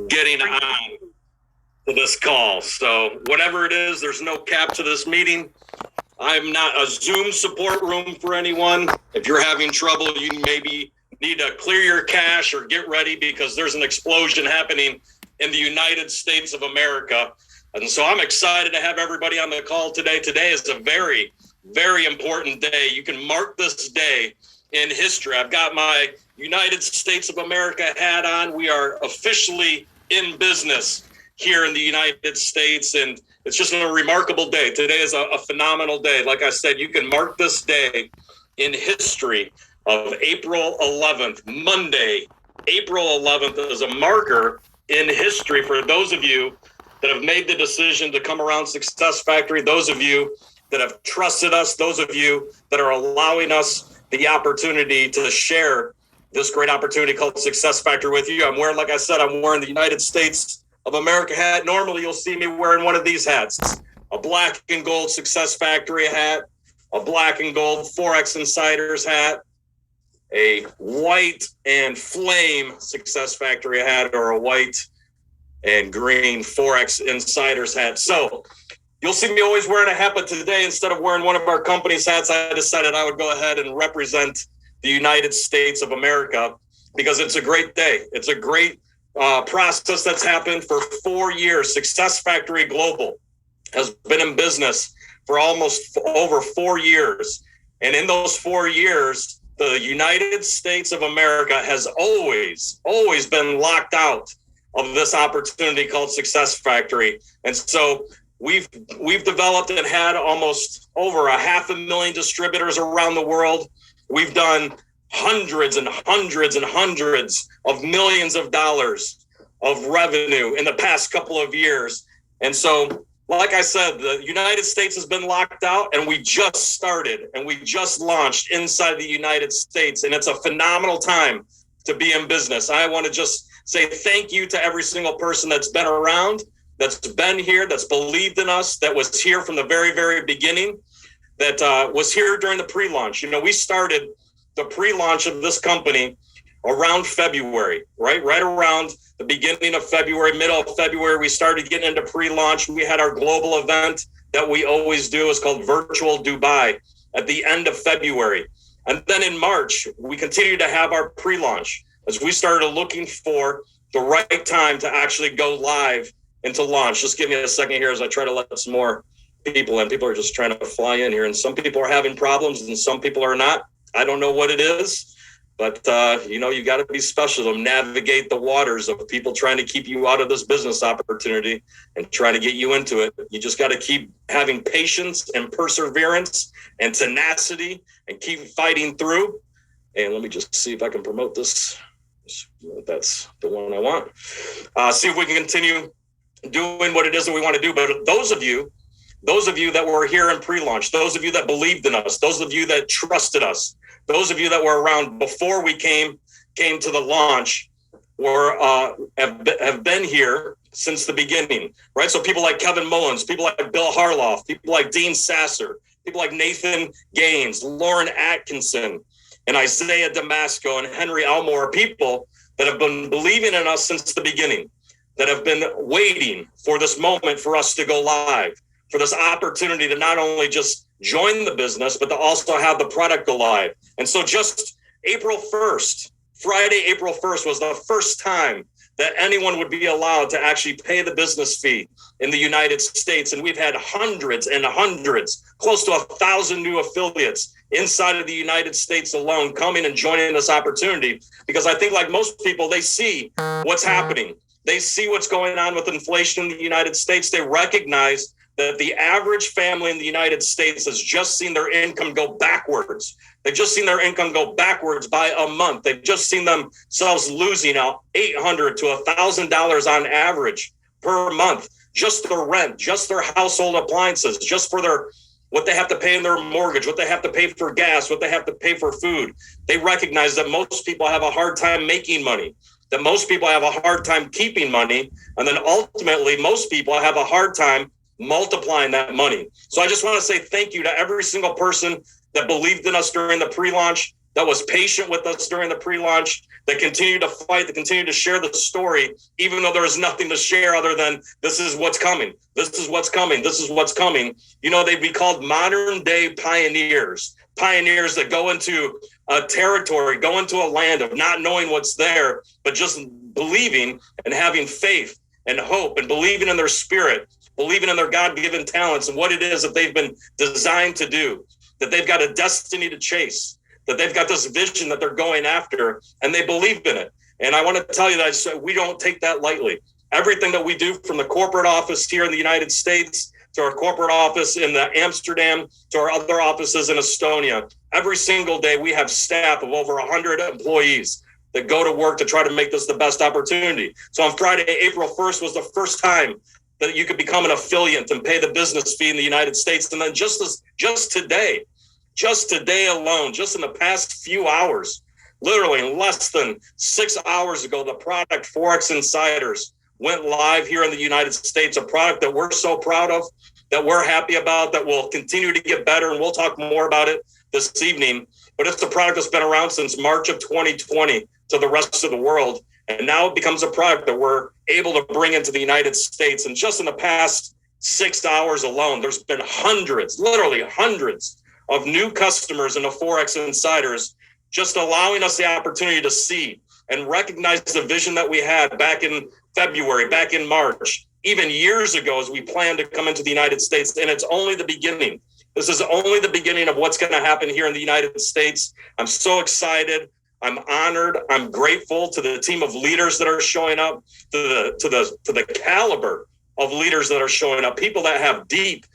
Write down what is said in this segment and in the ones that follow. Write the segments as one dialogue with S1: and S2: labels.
S1: getting on to this call. So whatever it is, there's no cap to this meeting. I'm not a Zoom support room for anyone. If you're having trouble, you maybe need to clear your cache or get ready because there's an explosion happening in the United States of America. And so I'm excited to have everybody on the call today. Today is a very, very important day. You can mark this day in history. I've got my United States of America hat on. We are officially in business here in the United States, and it's just a remarkable day. Today is a phenomenal day. Like I said, you can mark this day in history of April 11th, Monday, April 11th is a marker in history for those of you that have made the decision to come around Success Factory, those of you that have trusted us, those of you that are allowing us the opportunity to share this great opportunity called Success Factory with you. I'm wearing, like I said, I'm wearing the United States of America hat. Normally you'll see me wearing one of these hats, a black and gold Success Factory hat, a black and gold Forex Insiders hat, a white and flame Success Factory hat, or a white and green Forex Insiders hat. So you'll see me always wearing a hat, but today, instead of wearing one of our company's hats, I decided I would go ahead and represent the United States of America because it's a great day. It's a great process that's happened for 4 years. Success Factory Global has been in business for almost over 4 years. And in those 4 years, the United States of America has always been locked out of this opportunity called Success Factory. And so we've developed and had almost over 500,000 distributors around the world. We've done hundreds and hundreds and hundreds of millions of dollars of revenue in the past couple of years. And so, like I said, the United States has been locked out, and we just started and we just launched inside the United States. And it's a phenomenal time to be in business. I want to just say thank you to every single person that's been around, that's been here, that's believed in us, that was here from the very, very beginning, that was here during the pre-launch. You know, we started the pre-launch of this company around February, right around the beginning of February, middle of February, we started getting into pre-launch. We had our global event that we always do. It's called Virtual Dubai at the end of February. And then in March, we continued to have our pre-launch as we started looking for the right time to actually go live and to launch. Just give me a second here as I try to let some more people in. People are just trying to fly in here, and some people are having problems and some people are not. I don't know what it is, but you got to be special to navigate the waters of people trying to keep you out of this business opportunity and trying to get you into it. You just got to keep having patience and perseverance and tenacity and keep fighting through. And let me just see if I can promote this. That's the one I want. See if we can continue doing what it is that we want to do. But those of you that were here in pre-launch, those of you that believed in us, those of you that trusted us, those of you that were around before we came to the launch, have been here since the beginning, right? So people like Kevin Mullins, people like Bill Harloff, people like Dean Sasser, people like Nathan Gaines, Lauren Atkinson, and Isaiah Damasco and Henry Elmore, people that have been believing in us since the beginning, that have been waiting for this moment for us to go live, for this opportunity to not only just join the business, but to also have the product go live. And so just April 1st, Friday, April 1st was the first time that anyone would be allowed to actually pay the business fee in the United States. And we've had hundreds and hundreds, close to 1,000 new affiliates inside of the United States alone coming and joining this opportunity. Because I think, like most people, they see what's happening. They see what's going on with inflation in the United States. They recognize that the average family in the United States has just seen their income go backwards. They've just seen their income go backwards by a month. They've just seen themselves losing out $800 to $1,000 on average per month. Just their rent, just their household appliances, just for what they have to pay in their mortgage, what they have to pay for gas, what they have to pay for food. They recognize that most people have a hard time making money, that most people have a hard time keeping money, and then ultimately most people have a hard time multiplying that money. So I just want to say thank you to every single person that believed in us during the pre-launch, that was patient with us during the pre-launch, that continued to fight, that continued to share the story, even though there is nothing to share other than this is what's coming. This is what's coming. This is what's coming. You know, they'd be called modern day pioneers that go into a territory, go into a land of not knowing what's there, but just believing and having faith and hope and believing in their spirit, believing in their God-given talents and what it is that they've been designed to do, that they've got a destiny to chase, that they've got this vision that they're going after, and they believe in it. And I want to tell you that we don't take that lightly. Everything that we do, from the corporate office here in the United States to our corporate office in Amsterdam to our other offices in Estonia, every single day we have staff of over 100 employees that go to work to try to make this the best opportunity. So on Friday, April 1st was the first time that you could become an affiliate and pay the business fee in the United States. And then just today alone, just in the past few hours, literally in less than 6 hours ago, the product Forex Insiders went live here in the United States, a product that we're so proud of, that we're happy about, that will continue to get better. And we'll talk more about it this evening. But it's a product that's been around since March of 2020 to the rest of the world. And now it becomes a product that we're able to bring into the United States. And just in the past 6 hours alone, there's been hundreds, literally hundreds of new customers in the Forex Insiders, just allowing us the opportunity to see and recognize the vision that we had back in February, back in March, even years ago, as we planned to come into the United States. And it's only the beginning. This is only the beginning of what's going to happen here in the United States. I'm so excited. I'm honored. I'm grateful to the team of leaders that are showing up, to the caliber of leaders that are showing up, people that have deep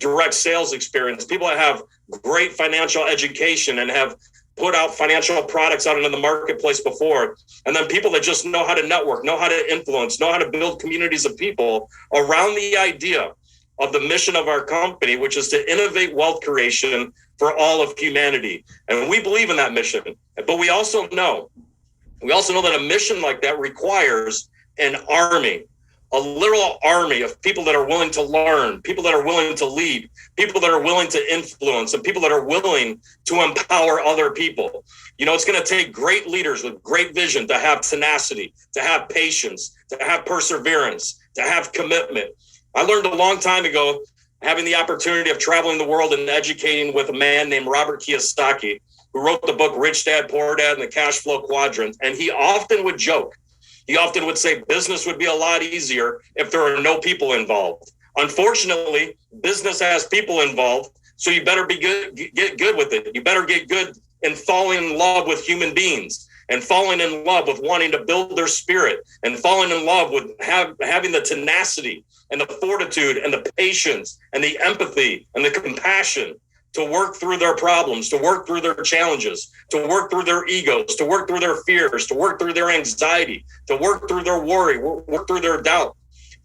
S1: direct sales experience, people that have great financial education and have put out financial products out into the marketplace before. And then people that just know how to network, know how to influence, know how to build communities of people around the idea of the mission of our company, which is to innovate wealth creation for all of humanity. And we believe in that mission. But we also know that a mission like that requires an army, a literal army of people that are willing to learn, people that are willing to lead, people that are willing to influence, and people that are willing to empower other people. You know, it's going to take great leaders with great vision to have tenacity, to have patience, to have perseverance, to have commitment. I learned a long time ago, having the opportunity of traveling the world and educating with a man named Robert Kiyosaki, who wrote the book Rich Dad, Poor Dad, and the Cash Flow Quadrant. And he often would joke. He often would say business would be a lot easier if there are no people involved. Unfortunately, business has people involved, so you better get good with it. You better get good in falling in love with human beings and falling in love with wanting to build their spirit and falling in love with having the tenacity and the fortitude and the patience and the empathy and the compassion to work through their problems, to work through their challenges, to work through their egos, to work through their fears, to work through their anxiety, to work through their worry, work through their doubt,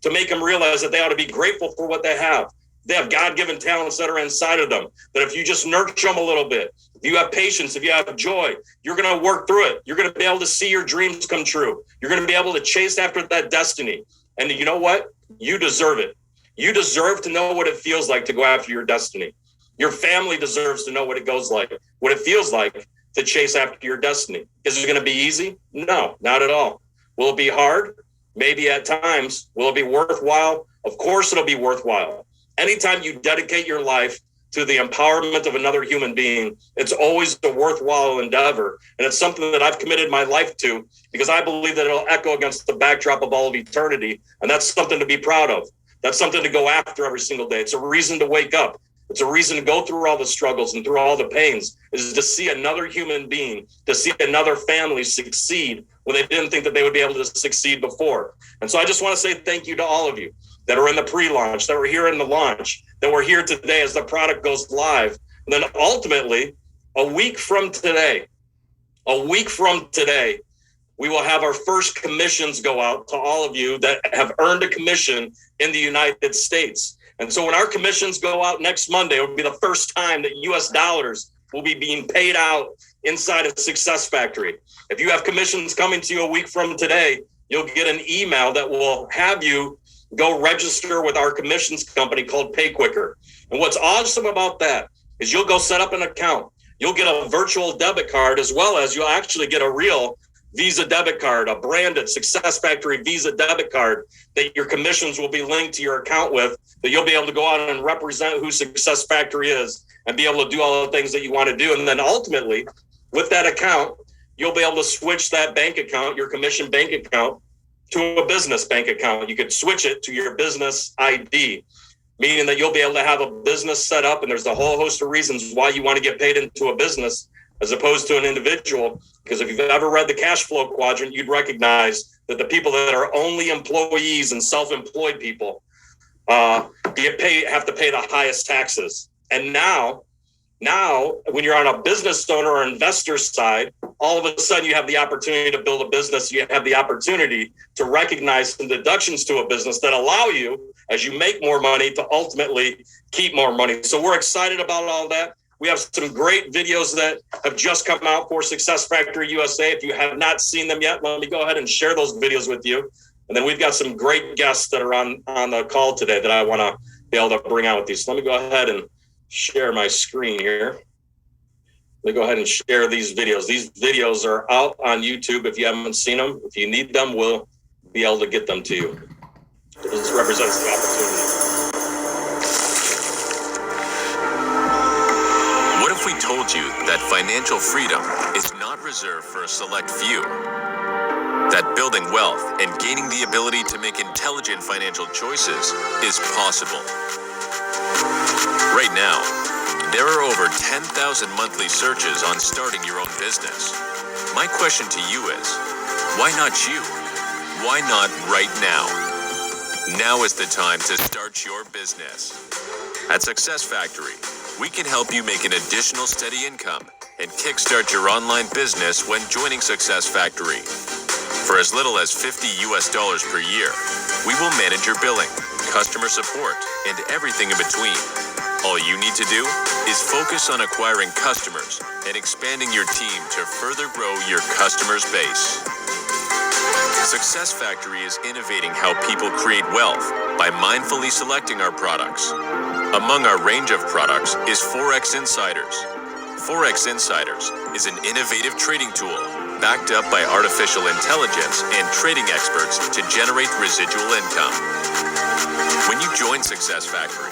S1: to make them realize that they ought to be grateful for what they have. They have God-given talents that are inside of them, that if you just nurture them a little bit, if you have patience, if you have joy, you're going to work through it. You're going to be able to see your dreams come true. You're going to be able to chase after that destiny. And you know what? You deserve it. You deserve to know what it feels like to go after your destiny. Your family deserves to know what it feels like to chase after your destiny. Is it going to be easy? No, not at all. Will it be hard? Maybe at times. Will it be worthwhile? Of course it'll be worthwhile. Anytime you dedicate your life to the empowerment of another human being, it's always a worthwhile endeavor. And it's something that I've committed my life to because I believe that it'll echo against the backdrop of all of eternity. And that's something to be proud of. That's something to go after every single day. It's a reason to wake up. It's a reason to go through all the struggles and through all the pains, is to see another human being, to see another family succeed when they didn't think that they would be able to succeed before. And so I just want to say thank you to all of you that are in the pre-launch, that were here in the launch, that were here today as the product goes live. And then ultimately, a week from today, we will have our first commissions go out to all of you that have earned a commission in the United States. And so when our commissions go out next Monday, it will be the first time that US dollars will be being paid out inside of Success Factory. If you have commissions coming to you a week from today, you'll get an email that will have you go register with our commissions company called PayQuicker. And what's awesome about that is you'll go set up an account. you'll get a virtual debit card as well as you'll actually get a real Visa debit card, a branded Success Factory Visa debit card that your commissions will be linked to your account with, that you'll be able to go out and represent who Success Factory is and be able to do all the things that you want to do. And then ultimately, with that account, you'll be able to switch that bank account, your commission bank account, to a business bank account. You could switch it to your business ID, meaning that you'll be able to have a business set up, and there's a whole host of reasons why you want to get paid into a business as opposed to an individual. Because if you've ever read the cash flow quadrant, you'd recognize that the people that are only employees and self-employed people have to pay the highest taxes. And now, when you're on a business owner or investor side, all of a sudden you have the opportunity to build a business. You have the opportunity to recognize some deductions to a business that allow you, as you make more money, to ultimately keep more money. So we're excited about all that. We have some great videos that have just come out for Success Factory USA. If you have not seen them yet, let me go ahead and share those videos with you. And then we've got some great guests that are on the call today that I want to be able to bring out with you. So let me go ahead and share my screen here. Let me go ahead and share these videos. These videos are out on YouTube. If you haven't seen them, if you need them, we'll be able to get them to you. This represents the opportunity.
S2: What if we told you that financial freedom is not reserved for a select few? That building wealth and gaining the ability to make intelligent financial choices is possible. Right now, there are over 10,000 monthly searches on starting your own business. My question to you is, why not you? Why not right now? Now is the time to start your business. At Success Factory, we can help you make an additional steady income and kickstart your online business when joining Success Factory. For as little as $50 per year, we will manage your billing, customer support, and everything in between. All you need to do is focus on acquiring customers and expanding your team to further grow your customers' base. Success Factory is innovating how people create wealth by mindfully selecting our products. Among our range of products is Forex Insiders. Forex Insiders is an innovative trading tool backed up by artificial intelligence and trading experts to generate residual income. When you join Success Factory,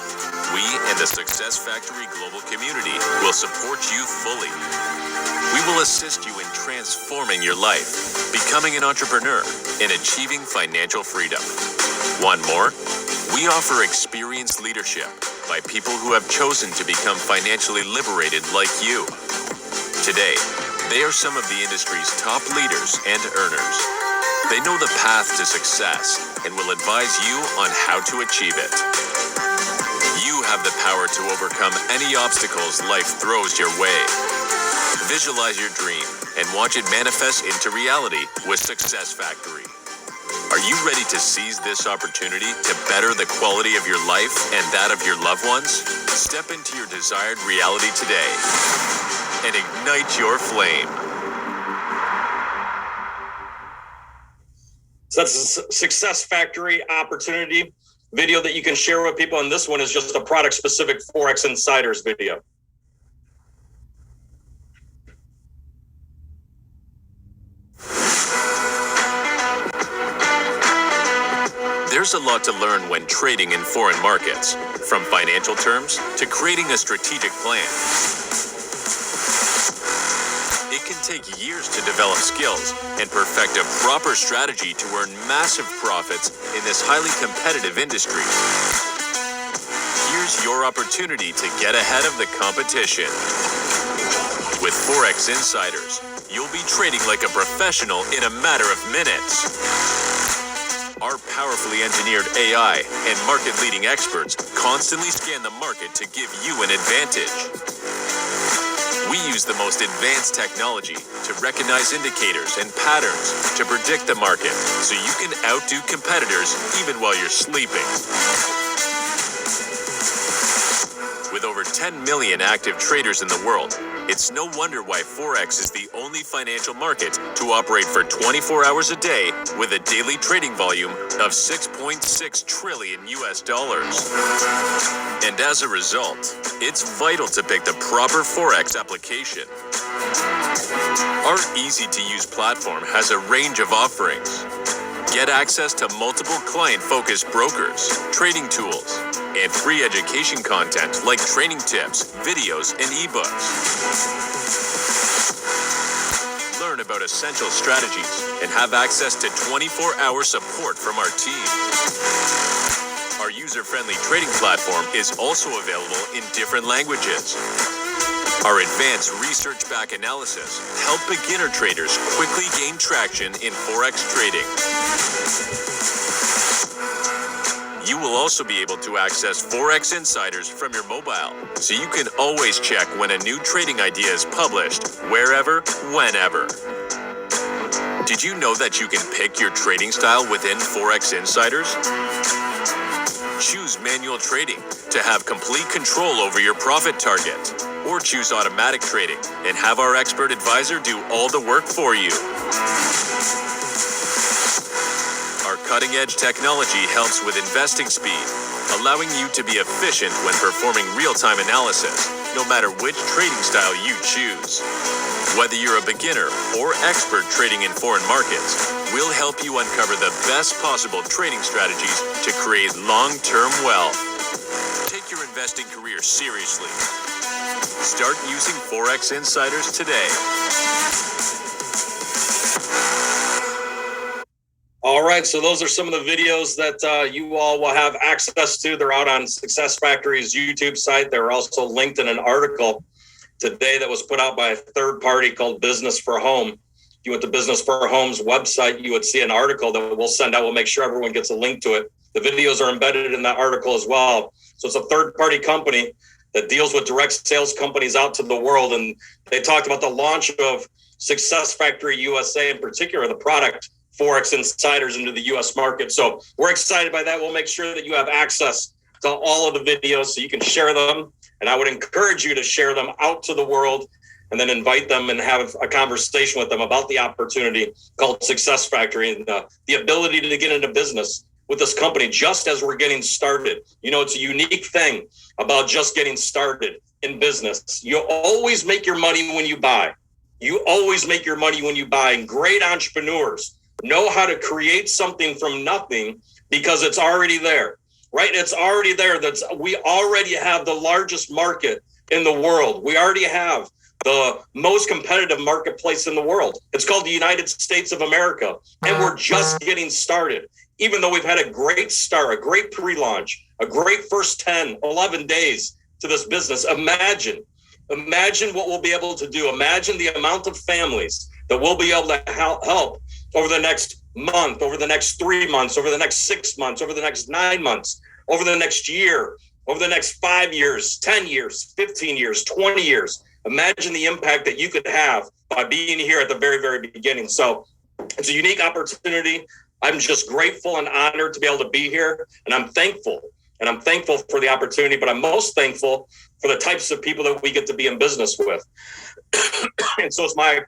S2: we and the Success Factory global community will support you fully. We will assist you in transforming your life, becoming an entrepreneur, and achieving financial freedom. Want more? We offer experienced leadership by people who have chosen to become financially liberated like you. Today, they are some of the industry's top leaders and earners. They know the path to success and will advise you on how to achieve it. You have the power to overcome any obstacles life throws your way. Visualize your dream and watch it manifest into reality with Success Factory. Are you ready to seize this opportunity to better the quality of your life and that of your loved ones? Step into your desired reality today and ignite your flame.
S1: So that's a Success Factory opportunity video that you can share with people. And this one is just a product-specific Forex Insiders video.
S2: There's a lot to learn when trading in foreign markets, from financial terms to creating a strategic plan. It can take years to develop skills and perfect a proper strategy to earn massive profits in this highly competitive industry. Here's your opportunity to get ahead of the competition. With Forex Insiders, you'll be trading like a professional in a matter of minutes. Our powerfully engineered AI and market-leading experts constantly scan the market to give you an advantage. We use the most advanced technology to recognize indicators and patterns to predict the market so you can outdo competitors even while you're sleeping. With With over 10 million active traders in the world, it's no wonder why Forex is the only financial market to operate for 24 hours a day with a daily trading volume of 6.6 trillion US dollars. And as a result, it's vital to pick the proper Forex application. Our easy-to-use platform has a range of offerings. Get access to multiple client-focused brokers, trading tools, and free education content like training tips, videos, and ebooks. Learn about essential strategies and have access to 24-hour support from our team. Our user-friendly trading platform is also available in different languages. Our advanced research-backed analysis help beginner traders quickly gain traction in Forex trading. You will also be able to access Forex Insiders from your mobile, so you can always check when a new trading idea is published, wherever, whenever. Did you know that you can pick your trading style within Forex Insiders? Choose manual trading to have complete control over your profit target, or choose automatic trading and have our expert advisor do all the work for you. Our cutting-edge technology helps with investing speed, allowing you to be efficient when performing real-time analysis, no matter which trading style you choose. Whether you're a beginner or expert trading in foreign markets, we'll help you uncover the best possible trading strategies to create long-term wealth. Take your investing career seriously. Start using Forex Insiders today.
S1: All right, so those are some of the videos that you all will have access to. They're out on Success Factory's YouTube site. They're also linked in an article today that was put out by a third party called Business for Home. If you went to Business for Home's website, you would see an article that we'll send out. We'll make sure everyone gets a link to it. The videos are embedded in that article as well. So it's a third party company that deals with direct sales companies out to the world. And they talked about the launch of Success Factory USA, in particular, the product Forex Insiders into the US market. So we're excited by that. We'll make sure that you have access to all of the videos so you can share them. And I would encourage you to share them out to the world and then invite them and have a conversation with them about the opportunity called Success Factory and the ability to get into business with this company just as we're getting started. You know, it's a unique thing about just getting started in business. You always make your money when you buy. You always make your money when you buy. And great entrepreneurs know how to create something from nothing because it's already there, right? It's already there. We already have the largest market in the world. We already have the most competitive marketplace in the world. It's called the United States of America. And we're just getting started. Even though we've had a great start, a great pre-launch, a great first 10, 11 days to this business, imagine what we'll be able to do. Imagine the amount of families that we'll be able to help over the next month, over the next 3 months, over the next 6 months, over the next 9 months, over the next year, over the next 5 years, 10 years, 15 years, 20 years. Imagine the impact that you could have by being here at the very, very beginning. So it's a unique opportunity. I'm just grateful and honored to be able to be here. And I'm thankful. And I'm thankful for the opportunity, but I'm most thankful for the types of people that we get to be in business with. And so I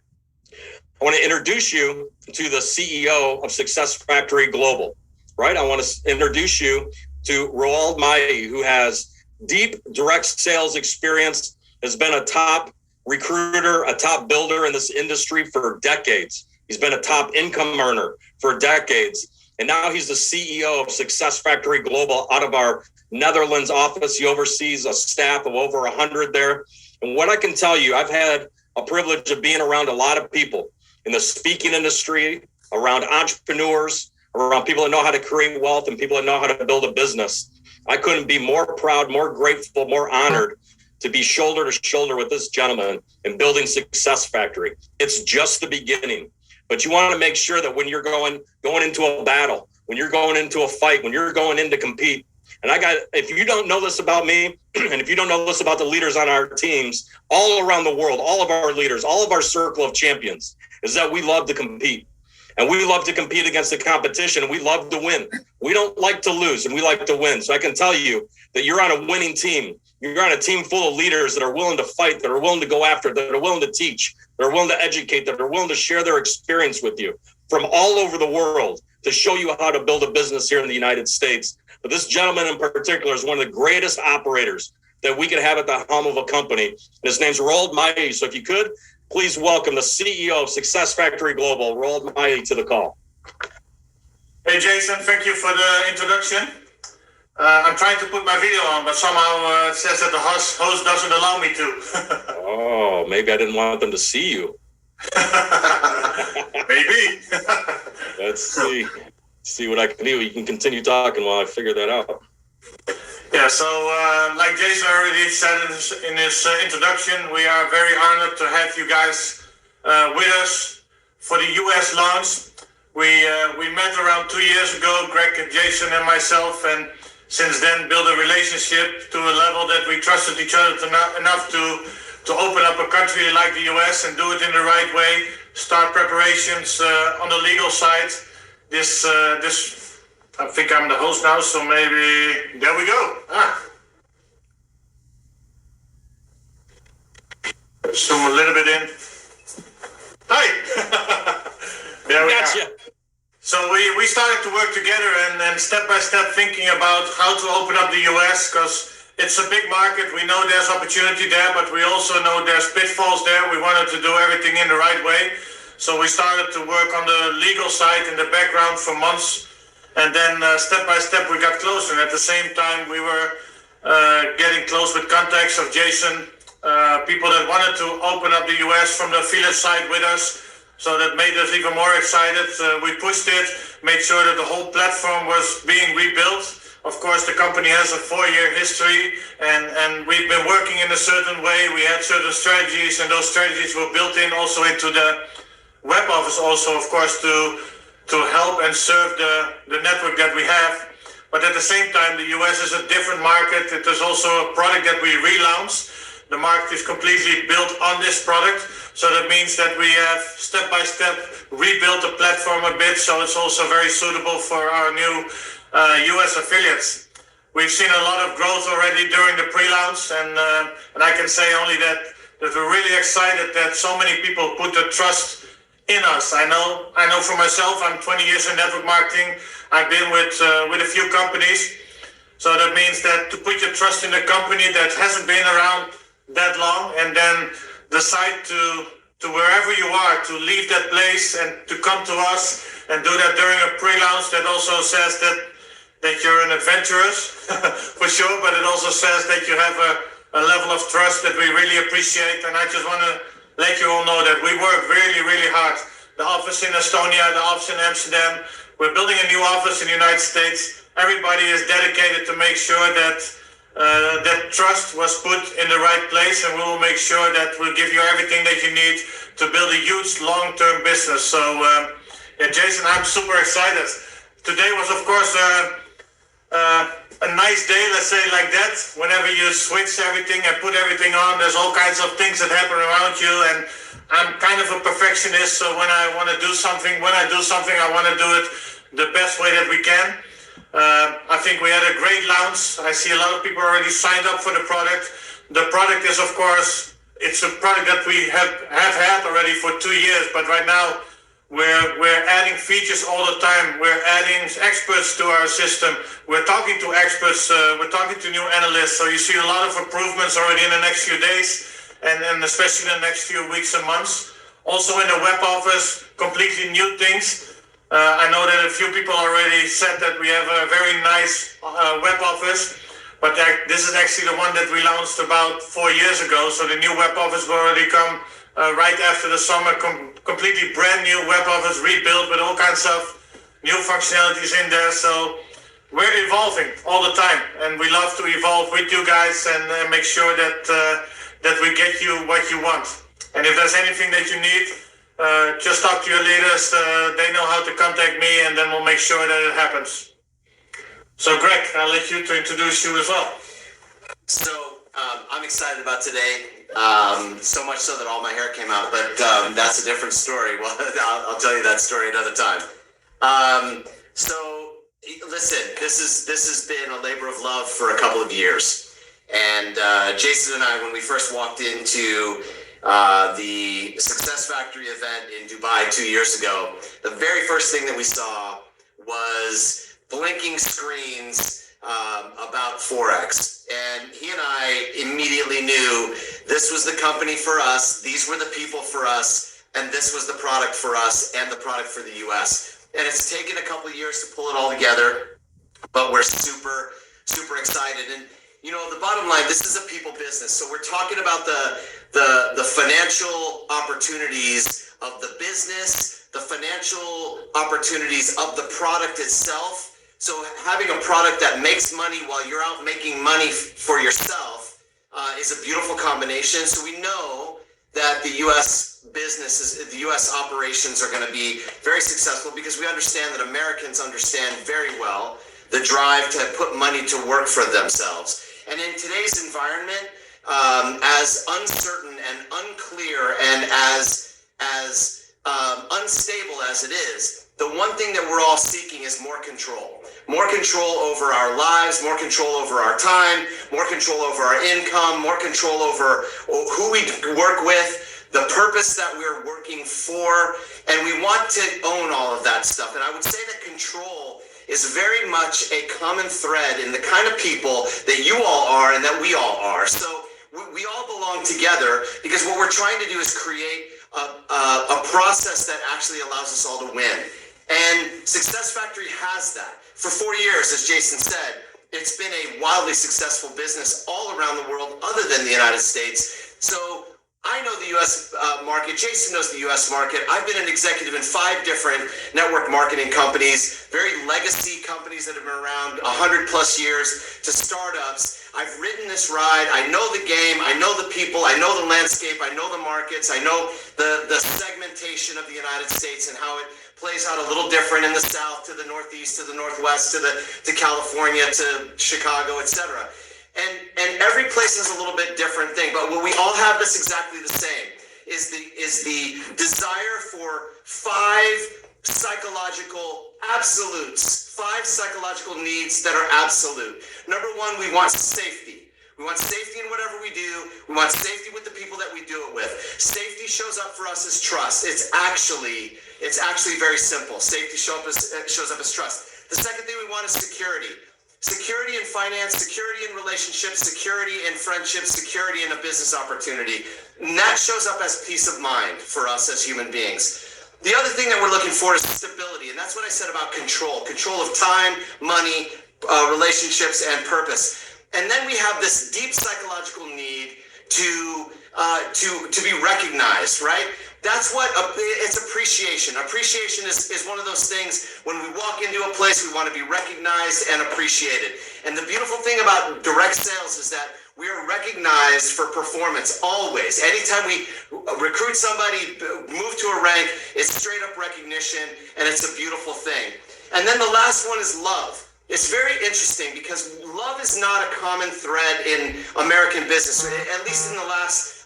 S1: want to introduce you to the CEO of Success Factory Global, right? I want to introduce you to Roald Maye, who has deep direct sales experience, has been a top recruiter, a top builder in this industry for decades. He's been a top income earner for decades. And now he's the CEO of Success Factory Global out of our Netherlands office. He oversees a staff of over 100 there. And what I can tell you, I've had a privilege of being around a lot of people in the speaking industry, around entrepreneurs, around people that know how to create wealth and people that know how to build a business. I couldn't be more proud, more grateful, more honored to be shoulder to shoulder with this gentleman in building Success Factory. It's just the beginning. But you want to make sure that when you're going into a battle, when you're going into a fight, when you're going in to compete, and if you don't know this about me, and if you don't know this about the leaders on our teams all around the world, all of our leaders, all of our circle of champions, is that we love to compete. And we love to compete against the competition, and we love to win. We don't like to lose, and we like to win. So I can tell you that you're on a winning team You're on a team full of leaders that are willing to fight, that are willing to go after, that are willing to teach, that are willing to educate, that are willing to share their experience with you from all over the world to show you how to build a business here in the United States. But this gentleman in particular is one of the greatest operators that we could have at the helm of a company. And his name's Roald Maillet. So if you could, please welcome the CEO of Success Factory Global, Roald Maillet, to the call.
S3: Hey, Jason, thank you for the introduction. I'm trying to put my video on, but somehow it says that the host doesn't allow me to.
S1: Oh, maybe I didn't want them to see you.
S3: Maybe.
S1: Let's see what I can do. You can continue talking while I figure that out.
S3: Yeah, so like Jason already said in his introduction, we are very honored to have you guys with us for the US launch. We met around 2 years ago, Greg and Jason and myself, and since then built a relationship to a level that we trusted each other enough to open up a country like the US and do it in the right way, start preparations on the legal side. This I think I'm the host now, so maybe there we go. Zoom a little bit in. Hi. There we
S1: Gotcha.
S3: are. So we started to work together and step by step thinking about how to open up the US, because it's a big market. We know there's opportunity there, but we also know there's pitfalls there. We wanted to do everything in the right way. So we started to work on the legal side in the background for months. And then step by step we got closer. And at the same time we were getting close with contacts of Jason, people that wanted to open up the US from the affiliate side with us. So that made us even more excited. We pushed it, made sure that the whole platform was being rebuilt. Of course, the company has a 4-year history, and we've been working in a certain way. We had certain strategies, and those strategies were built in also into the web office also, of course, to help and serve the network that we have. But at the same time, the US is a different market. It is also a product that we relaunched. The market is completely built on this product. So that means that we have step by step rebuilt the platform a bit. So it's also very suitable for our new US affiliates. We've seen a lot of growth already during the pre-launch, and I can say only that we're really excited that so many people put the trust in us. I know for myself, I'm 20 years in network marketing. I've been with a few companies. So that means that to put your trust in a company that hasn't been around that long and then decide to wherever you are, to leave that place and to come to us and do that during a pre-launch, that also says that you're an adventurous for sure, but it also says that you have a level of trust that we really appreciate. And I just want to let you all know that we work really, really hard. The office in Estonia, the office in Amsterdam, we're building a new office in the United States. Everybody is dedicated to make sure that that trust was put in the right place, and we will make sure that we'll give you everything that you need to build a huge long-term business. So, yeah, Jason, I'm super excited. Today was, of course, a nice day, let's say like that. Whenever you switch everything and put everything on, there's all kinds of things that happen around you, and I'm kind of a perfectionist, so when I do something, I want to do it the best way that we can. I think we had a great launch. I see a lot of people already signed up for the product. The product is, of course, it's a product that we have had already for 2 years, but right now we're adding features all the time. We're adding experts to our system. We're talking to experts. We're talking to new analysts. So you see a lot of improvements already in the next few days, and especially in the next few weeks and months. Also in the web office, completely new things. I know that a few people already said that we have a very nice web office, but this is actually the one that we launched about 4 years ago. So the new web office will already come right after the summer, completely brand new web office, rebuilt with all kinds of new functionalities in there. So we're evolving all the time, and we love to evolve with you guys and make sure that we get you what you want. And if there's anything that you need, just talk to your leaders. They know how to contact me, and then we'll make sure that it happens. So, Greg, I'll let you to introduce you as well.
S4: So, I'm excited about today, so much so that all my hair came out, but that's a different story. Well, I'll tell you that story another time. So, listen, this has been a labor of love for a couple of years. And Jason and I, when we first walked into the Success Factory event in Dubai 2 years ago, the very first thing that we saw was blinking screens about Forex. And he and I immediately knew this was the company for us, these were the people for us, and this was the product for us and the product for the US. And it's taken a couple of years to pull it all together, but we're super, super excited. And you know, the bottom line, this is a people business. So we're talking about the financial opportunities of the business, the financial opportunities of the product itself. So having a product that makes money while you're out making money for yourself is a beautiful combination. So we know that the U.S. businesses, the U.S. operations are going to be very successful because we understand that Americans understand very well the drive to put money to work for themselves. And in today's environment, as uncertain and unclear and as unstable as it is, the one thing that we're all seeking is more control. More control over our lives, more control over our time, more control over our income, more control over who we work with, the purpose that we're working for, and we want to own all of that stuff. And I would say that control is very much a common thread in the kind of people that you all are and that we all are. So we all belong together because what we're trying to do is create a process that actually allows us all to win. And Success Factory has that. For 4 years, as Jason said, it's been a wildly successful business all around the world other than the United States. So I know the U.S. market. Jason knows the U.S. market. I've been an executive in 5 different network marketing companies, very legacy companies that have been around 100 plus years, to startups. I've ridden this ride. I know the game. I know the people. I know the landscape. I know the markets. I know the segmentation of the United States and how it plays out a little different in the South to the Northeast to the Northwest to California to Chicago, etc. And every place is a little bit different thing, but what we all have that's exactly the same is the desire for 5 psychological absolutes, 5 psychological needs that are absolute. Number 1, we want safety. We want safety in whatever we do. We want safety with the people that we do it with. Safety shows up for us as trust. It's actually very simple. Safety shows up as trust. The second thing we want is security. Security in finance, security in relationships, security in friendships, security in a business opportunity. And that shows up as peace of mind for us as human beings. The other thing that we're looking for is stability, and that's what I said about control. Control of time, money, relationships, and purpose. And then we have this deep psychological need to be recognized, right? That's what it's appreciation. Appreciation is one of those things when we walk into a place, we want to be recognized and appreciated. And the beautiful thing about direct sales is that we are recognized for performance always. Anytime we recruit somebody, move to a rank, it's straight up recognition, and it's a beautiful thing. And then the last one is love. It's very interesting because love is not a common thread in American business, at least in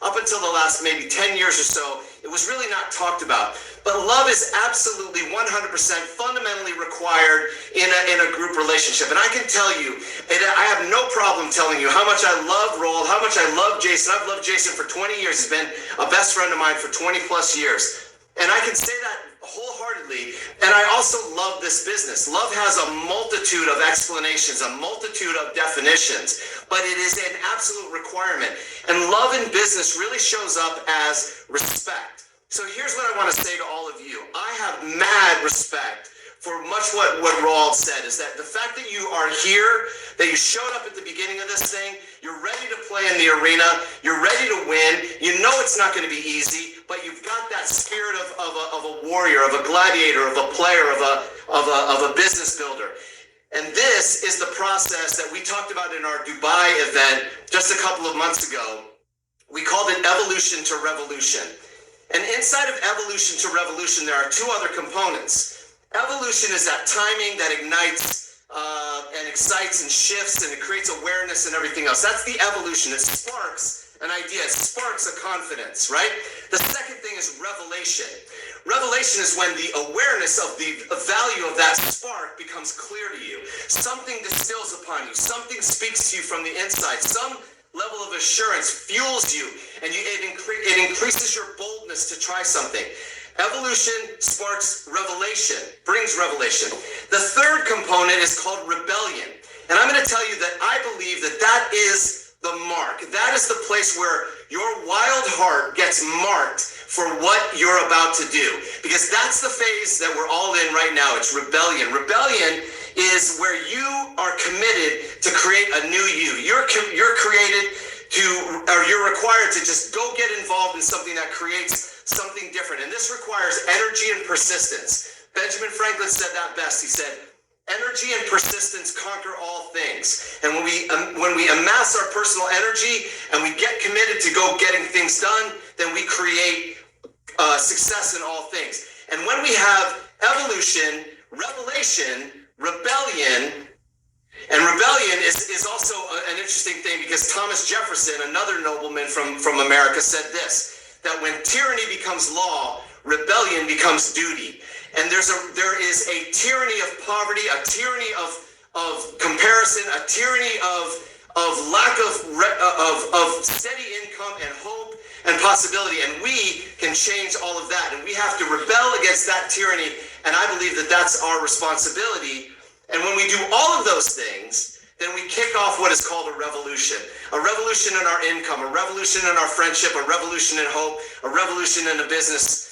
S4: up until the last maybe 10 years or so. It was really not talked about. But love is absolutely 100% fundamentally required in a group relationship. And I can tell you, I have no problem telling you how much I love Roald, how much I love Jason. I've loved Jason for 20 years. He's been a best friend of mine for 20 plus years. And I can say that wholeheartedly. And I also love this business. Love has a multitude of explanations, a multitude of definitions, but it is an absolute requirement. And love in business really shows up as respect. So here's what I want to say to all of you. I have mad respect for much what Roald said, is that the fact that you are here, that you showed up at the beginning of this thing, you're ready to play in the arena, you're ready to win, you know it's not going to be easy, but you've got that spirit of a warrior, of a gladiator, of a player, of a business builder. And this is the process that we talked about in our Dubai event just a couple of months ago. We called it evolution to revolution. And inside of evolution to revolution, there are 2 other components. Evolution is that timing that ignites and excites and shifts, and it creates awareness and everything else. That's the evolution. It sparks an idea. It sparks a confidence, right? The second thing is revelation. Revelation is when the awareness of the value of that spark becomes clear to you. Something distills upon you. Something speaks to you from the inside. Some level of assurance fuels you, and it increases your boldness to try something. Evolution sparks revelation, brings revelation. The third component is called rebellion. And I'm going to tell you that I believe that that is the mark. That is the place where your wild heart gets marked for what you're about to do. Because that's the phase that we're all in right now. It's rebellion. Rebellion is where you are committed to create a new you. You're created to, or you're required to just go get involved in something that creates something different. And this requires energy and persistence. Benjamin Franklin said that best. He said, energy and persistence conquer all things. And when we amass our personal energy and we get committed to go getting things done, then we create success in all things. And when we have evolution, revelation, rebellion, and rebellion is also an interesting thing, because Thomas Jefferson, another nobleman from America, said this, that when tyranny becomes law, rebellion becomes duty. And there is a tyranny of poverty, a tyranny of comparison, a tyranny of lack of steady income and hope and possibility. And we can change all of that. And we have to rebel against that tyranny. And I believe that that's our responsibility. And when we do all of those things, then we kick off what is called a revolution in our income, a revolution in our friendship, a revolution in hope, a revolution in a business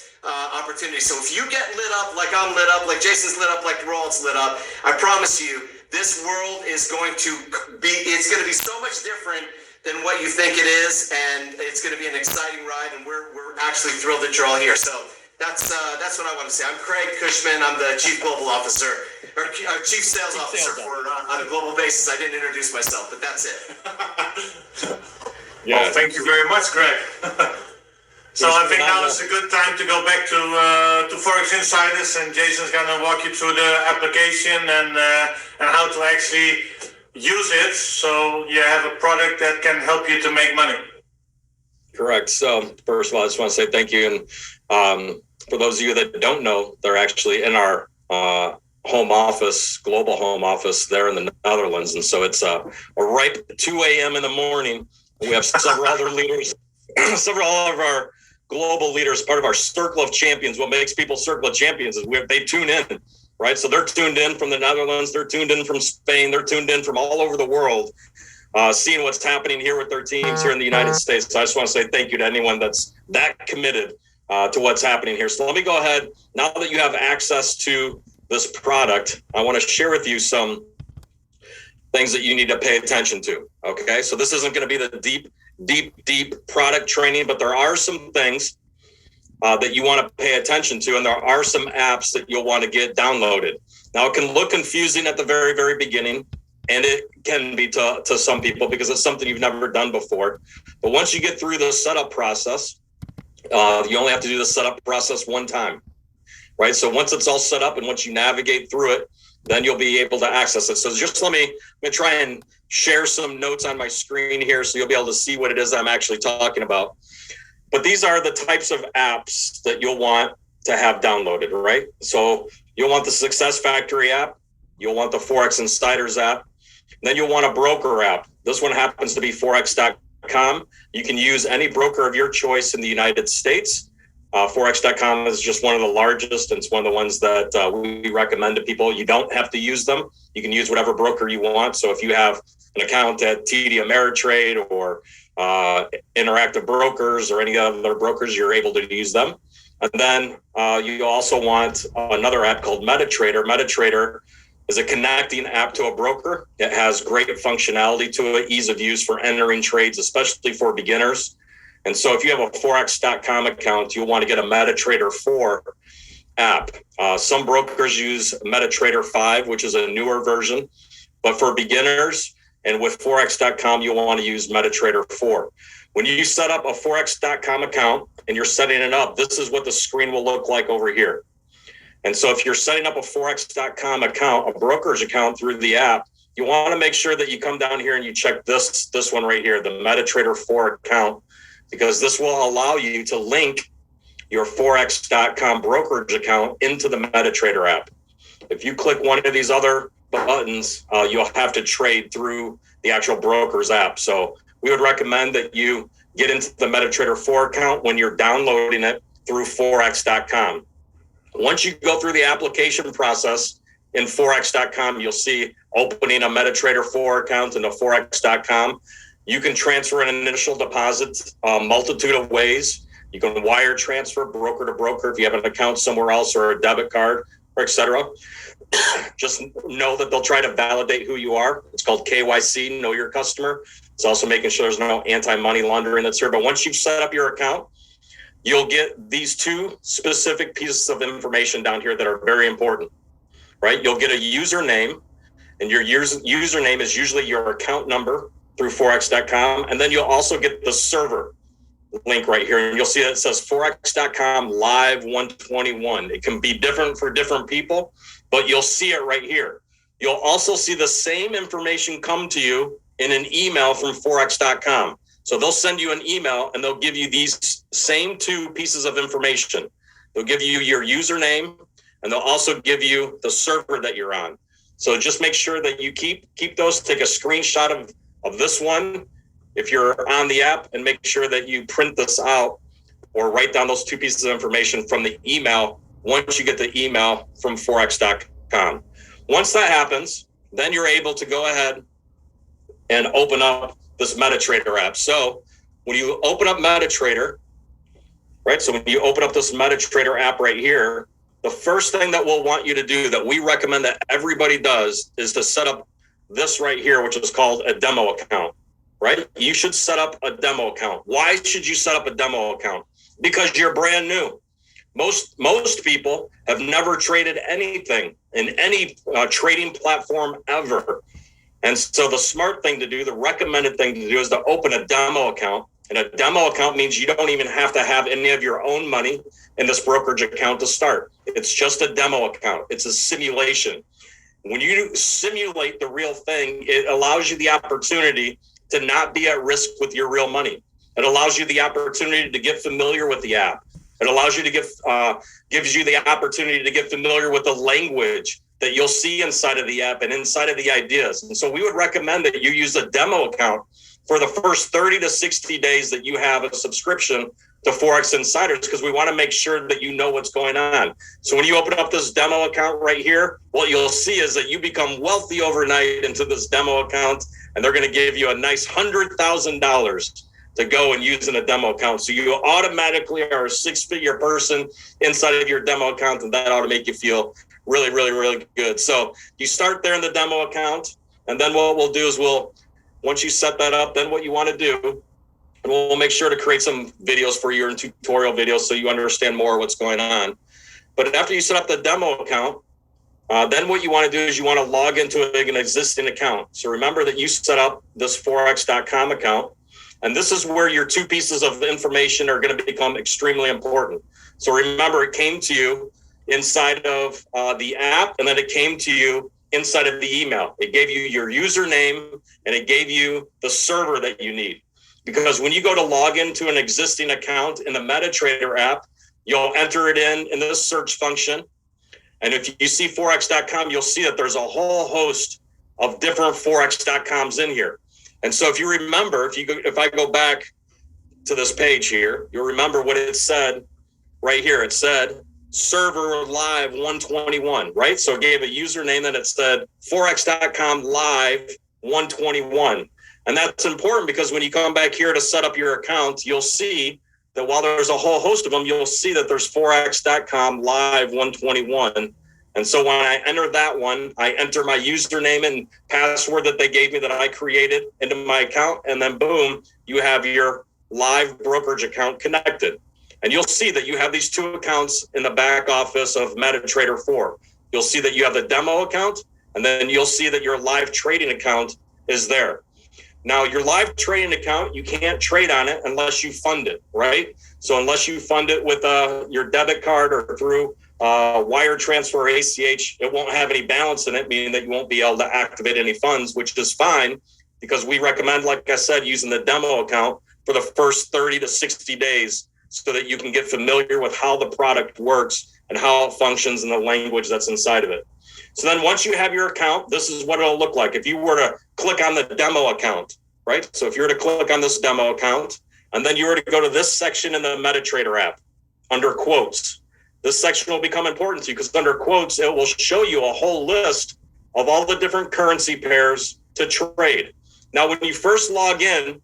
S4: opportunity. So if you get lit up like I'm lit up, like Jason's lit up, like Roald's lit up, I promise you, this world is going to be, it's going to be so much different than what you think it is, and it's going to be an exciting ride, and we're actually thrilled that you're all here. So that's what I want to say. I'm Craig Cushman. I'm the Chief Global Officer, or Chief Sales Officer for on a global basis. I didn't introduce myself, but that's it.
S3: Yeah. Well, thank you very much, Greg. So I think now is a good time to go back to Forex Insiders, and Jason's gonna walk you through the application and how to actually use it, so you have a product that can help you to make money.
S1: Correct. So first of all, I just want to say thank you. And for those of you that don't know, they're actually in our home office, global home office there in the Netherlands. And so it's a ripe 2 a.m. in the morning. We have several other leaders, several of our global leaders, part of our circle of champions. What makes people circle of champions is they tune in, right? So they're tuned in from the Netherlands, they're tuned in from Spain, they're tuned in from all over the world, seeing what's happening here with their teams here in the United States. So I just want to say thank you to anyone that's that committed to what's happening here. So let me go ahead, now that you have access to this product, I want to share with you some things that you need to pay attention to. Okay, so this isn't going to be the deep product training, but there are some things that you want to pay attention to, and there are some apps that you'll want to get downloaded. Now, it can look confusing at the very, very beginning, and it can be to some people because it's something you've never done before. But once you get through the setup process, you only have to do the setup process one time, right? So once it's all set up and once you navigate through it, then you'll be able to access it. So just let me try and share some notes on my screen here so you'll be able to see what it is I'm actually talking about. But these are the types of apps that you'll want to have downloaded, right? So you'll want the Success Factory app. You'll want the Forex Insiders app. Then you'll want a broker app. This one happens to be Forex.com. You can use any broker of your choice in the United States. Forex.com is just one of the largest, and it's one of the ones that we recommend to people. You don't have to use them. You can use whatever broker you want. So if you have an account at TD Ameritrade or Interactive Brokers or any other brokers, you're able to use them. And then you also want another app called MetaTrader. MetaTrader is a connecting app to a broker. It has great functionality to it, ease of use for entering trades, especially for beginners. And so if you have a Forex.com account, you'll want to get a MetaTrader 4 app. Some brokers use MetaTrader 5, which is a newer version. But for beginners and with Forex.com, you'll want to use MetaTrader 4. When you set up a Forex.com account and you're setting it up, this is what the screen will look like over here. And so if you're setting up a Forex.com account, a brokerage account through the app, you want to make sure that you come down here and you check this one right here, the MetaTrader 4 account, because this will allow you to link your Forex.com brokerage account into the MetaTrader app. If you click one of these other buttons, you'll have to trade through the actual broker's app. So we would recommend that you get into the MetaTrader 4 account when you're downloading it through Forex.com. Once you go through the application process in Forex.com, you'll see opening a MetaTrader 4 account into Forex.com. You can transfer an initial deposit a multitude of ways. You can wire transfer broker to broker if you have an account somewhere else or a debit card, or et cetera. Just know that they'll try to validate who you are. It's called KYC, know your customer. It's also making sure there's no anti-money laundering that's here. But once you've set up your account, you'll get these two specific pieces of information down here that are very important, right? You'll get a username, and your username is usually your account number through Forex.com. And then you'll also get the server link right here. And you'll see that it says Forex.com Live 121. It can be different for different people, but you'll see it right here. You'll also see the same information come to you in an email from Forex.com. So they'll send you an email and they'll give you these same two pieces of information. They'll give you your username and they'll also give you the server that you're on. So just make sure that you keep those, take a screenshot of this one if you're on the app, and make sure that you print this out or write down those two pieces of information from the email once you get the email from Forex.com. Once that happens, then you're able to go ahead and open up this MetaTrader app. So when you open up MetaTrader, right? So when you open up this MetaTrader app right here, the first thing that we'll want you to do, that we recommend that everybody does, is to set up this right here, which is called a demo account, right? You should set up a demo account. Why should you set up a demo account? Because you're brand new. Most people have never traded anything in any trading platform ever. And so the smart thing to do, the recommended thing to do, is to open a demo account. And a demo account means you don't even have to have any of your own money in this brokerage account to start. It's just a demo account. It's a simulation. When you simulate the real thing, it allows you the opportunity to not be at risk with your real money. It allows you the opportunity to get familiar with the app. It allows you to gives you the opportunity to get familiar with the language that you'll see inside of the app and inside of the ideas. And so we would recommend that you use a demo account for the first 30 to 60 days that you have a subscription to Forex Insiders, because we want to make sure that you know what's going on. So when you open up this demo account right here, what you'll see is that you become wealthy overnight into this demo account, and they're going to give you a nice $100,000 to go and use in a demo account. So you automatically are a six-figure person inside of your demo account, and that ought to make you feel really, really, really good. So you start there in the demo account, and then what we'll do is once you set that up, then what you want to do, and we'll make sure to create some videos for you and tutorial videos so you understand more what's going on. But after you set up the demo account, then what you want to do is you want to log into an existing account. So remember that you set up this Forex.com account, and this is where your two pieces of information are going to become extremely important. So remember, it came to you inside of the app, and then it came to you inside of the email. It gave you your username, and it gave you the server that you need. Because when you go to log into an existing account in the MetaTrader app, you'll enter it in this search function. And if you see Forex.com, you'll see that there's a whole host of different Forex.coms in here. And so if you remember, if I go back to this page here, you'll remember what it said right here. It said server live 121, right? So it gave a username that it said Forex.com live 121. And that's important because when you come back here to set up your account, you'll see that while there's a whole host of them, you'll see that there's Forex.com live 121. And so when I enter that one, I enter my username and password that they gave me that I created into my account. And then boom, you have your live brokerage account connected. And you'll see that you have these two accounts in the back office of MetaTrader 4. You'll see that you have the demo account, and then you'll see that your live trading account is there. Now, your live trading account, you can't trade on it unless you fund it, right? So unless you fund it with your debit card or through wire transfer or ACH, it won't have any balance in it, meaning that you won't be able to activate any funds, which is fine because we recommend, like I said, using the demo account for the first 30 to 60 days so that you can get familiar with how the product works and how it functions and the language that's inside of it. So then once you have your account, this is what it'll look like. If you were to click on the demo account, right? So if you were to click on this demo account, and then you were to go to this section in the MetaTrader app under quotes, this section will become important to you because under quotes, it will show you a whole list of all the different currency pairs to trade. Now, when you first log in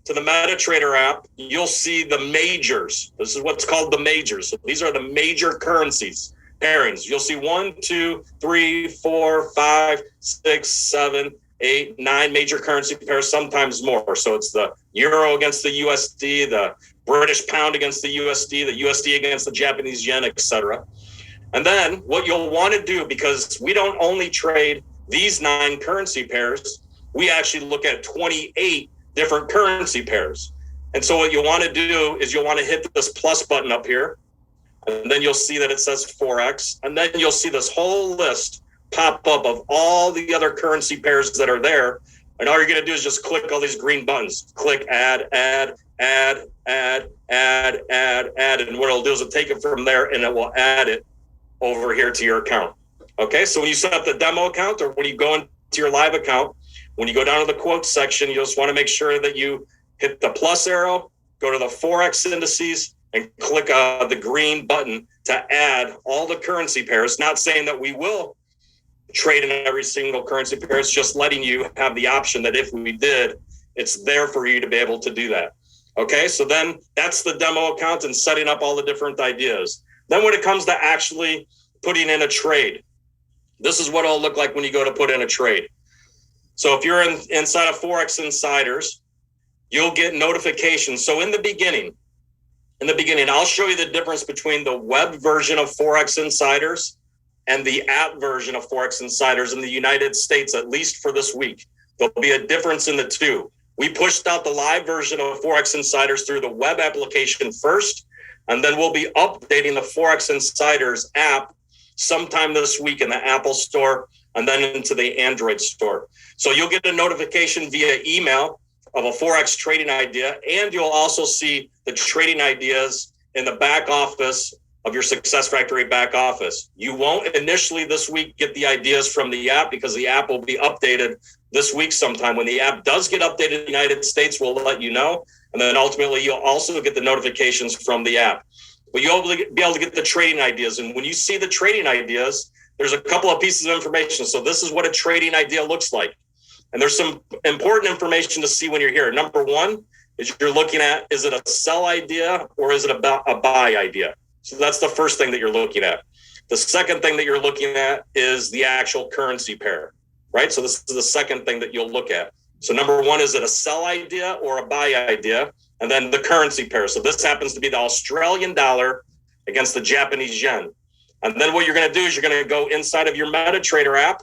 S1: to the MetaTrader app, you'll see the majors. This is what's called the majors. So these are the major currencies pairings. You'll see 1, 2, 3, 4, 5, 6, 7, 8, 9 major currency pairs, sometimes more. So it's the euro against the USD, the British pound against the USD against the Japanese yen, etc. And then what you'll want to do, because we don't only trade these 9 currency pairs, we actually look at 28 different currency pairs. And so what you'll want to do is you'll want to hit this plus button up here, and then you'll see that it says Forex, and then you'll see this whole list pop up of all the other currency pairs that are there. And all you're going to do is just click all these green buttons. Click add, and what it'll do is it'll take it from there and it will add it over here to your account. Okay, so when you set up the demo account or when you go into your live account, when you go down to the quotes section, you just want to make sure that you hit the plus arrow, go to the Forex indices, and click the green button to add all the currency pairs. Not saying that we will trade in every single currency pair. It's just letting you have the option that if we did, it's there for you to be able to do that. Okay, so then that's the demo account and setting up all the different ideas. Then when it comes to actually putting in a trade, this is what it'll look like when you go to put in a trade. So if you're inside of Forex Insiders, you'll get notifications. So in the beginning, I'll show you the difference between the web version of Forex Insiders and the app version of Forex Insiders in the United States, at least for this week. There'll be a difference in the two. We pushed out the live version of Forex Insiders through the web application first, and then we'll be updating the Forex Insiders app sometime this week in the Apple Store and then into the Android store. So you'll get a notification via email of a Forex trading idea, and you'll also see the trading ideas in the back office of your Success Factory back office. You won't initially this week get the ideas from the app because the app will be updated this week sometime. When the app does get updated in the United States, we'll let you know. And then ultimately, you'll also get the notifications from the app. But you'll be able to get the trading ideas. And when you see the trading ideas, there's a couple of pieces of information. So this is what a trading idea looks like. And there's some important information to see when you're here. Number one is you're looking at, is it a sell idea or is it a buy idea? So that's the first thing that you're looking at. The second thing that you're looking at is the actual currency pair, right? So this is the second thing that you'll look at. So number one, is it a sell idea or a buy idea? And then the currency pair. So this happens to be the Australian dollar against the Japanese yen. And then what you're going to do is you're going to go inside of your MetaTrader app,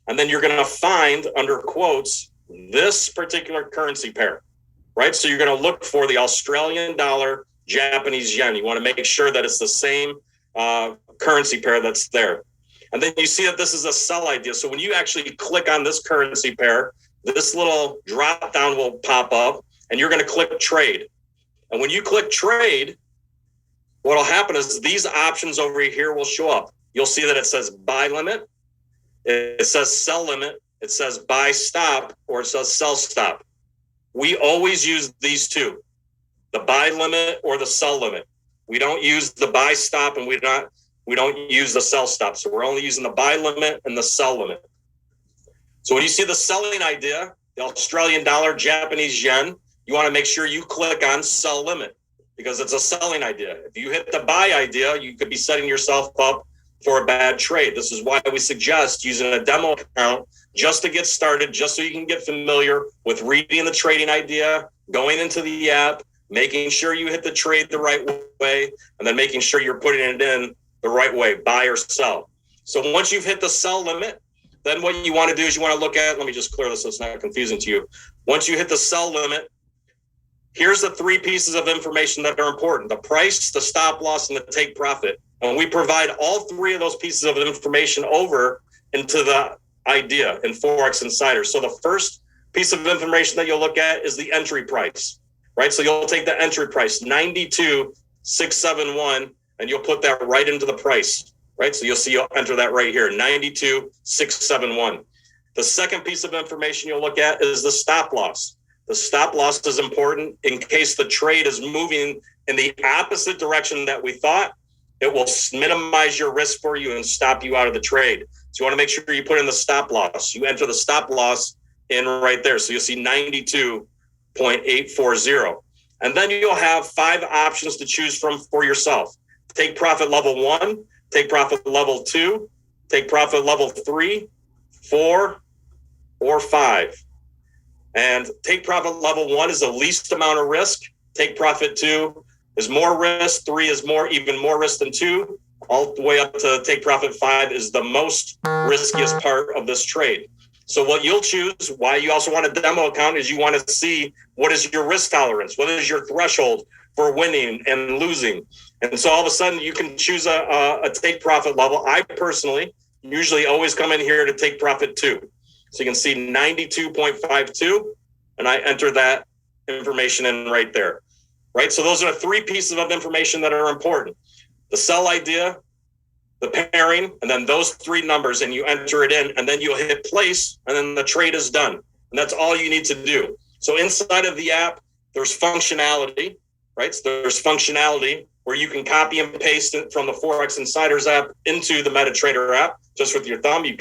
S1: and then you're going to find under quotes this particular currency pair, right? So you're going to look for the Australian dollar, Japanese yen. You want to make sure that it's the same currency pair that's there. And then you see that this is a sell idea. So when you actually click on this currency pair, this little drop down will pop up and you're going to click trade. And when you click trade, what will happen is these options over here will show up. You'll see that it says buy limit, it says sell limit, it says buy stop, or it says sell stop. We always use these two, the buy limit or the sell limit. We don't use the buy stop and we don't use the sell stop. So we're only using the buy limit and the sell limit. So when you see the selling idea, the Australian dollar, Japanese yen, you want to make sure you click on sell limit because it's a selling idea. If you hit the buy idea, you could be setting yourself up for a bad trade. This is why we suggest using a demo account just to get started, just so you can get familiar with reading the trading idea, going into the app, making sure you hit the trade the right way, and then making sure you're putting it in the right way, buy or sell. So once you've hit the sell limit, then what you want to do is you want to look at, let me just clear this so it's not confusing to you. Once you hit the sell limit, here's the three pieces of information that are important: the price, the stop loss, and the take profit. And we provide all three of those pieces of information over into the idea in Forex Insider. So the first piece of information that you'll look at is the entry price. right? So you'll take the entry price, 92,671, and you'll put that right into the price, right? So you'll enter that right here, 92,671. The second piece of information you'll look at is the stop loss. The stop loss is important in case the trade is moving in the opposite direction that we thought. It will minimize your risk for you and stop you out of the trade. So you want to make sure you put in the stop loss. You enter the stop loss in right there. So you'll see 92.840. And then you'll have 5 options to choose from for yourself. Take profit level 1, take profit level 2, take profit level 3, 4, or 5. And take profit level 1 is the least amount of risk. Take profit 2 is more risk. 3 is even more risk than 2. All the way up to take profit 5 is the most riskiest part of this trade. So what you'll choose, why you also want a demo account, is you want to see what is your risk tolerance, what is your threshold for winning and losing. And so all of a sudden you can choose a take profit level. I personally usually always come in here to take profit 2. So you can see 92.52, and I enter that information in right there, right? So those are 3 pieces of information that are important. The sell idea, the pairing, and then those 3 numbers, and you enter it in, and then you'll hit place, and then the trade is done. And that's all you need to do. So inside of the app, there's functionality, right? So there's functionality where you can copy and paste it from the Forex Insiders app into the MetaTrader app, just with your thumb. You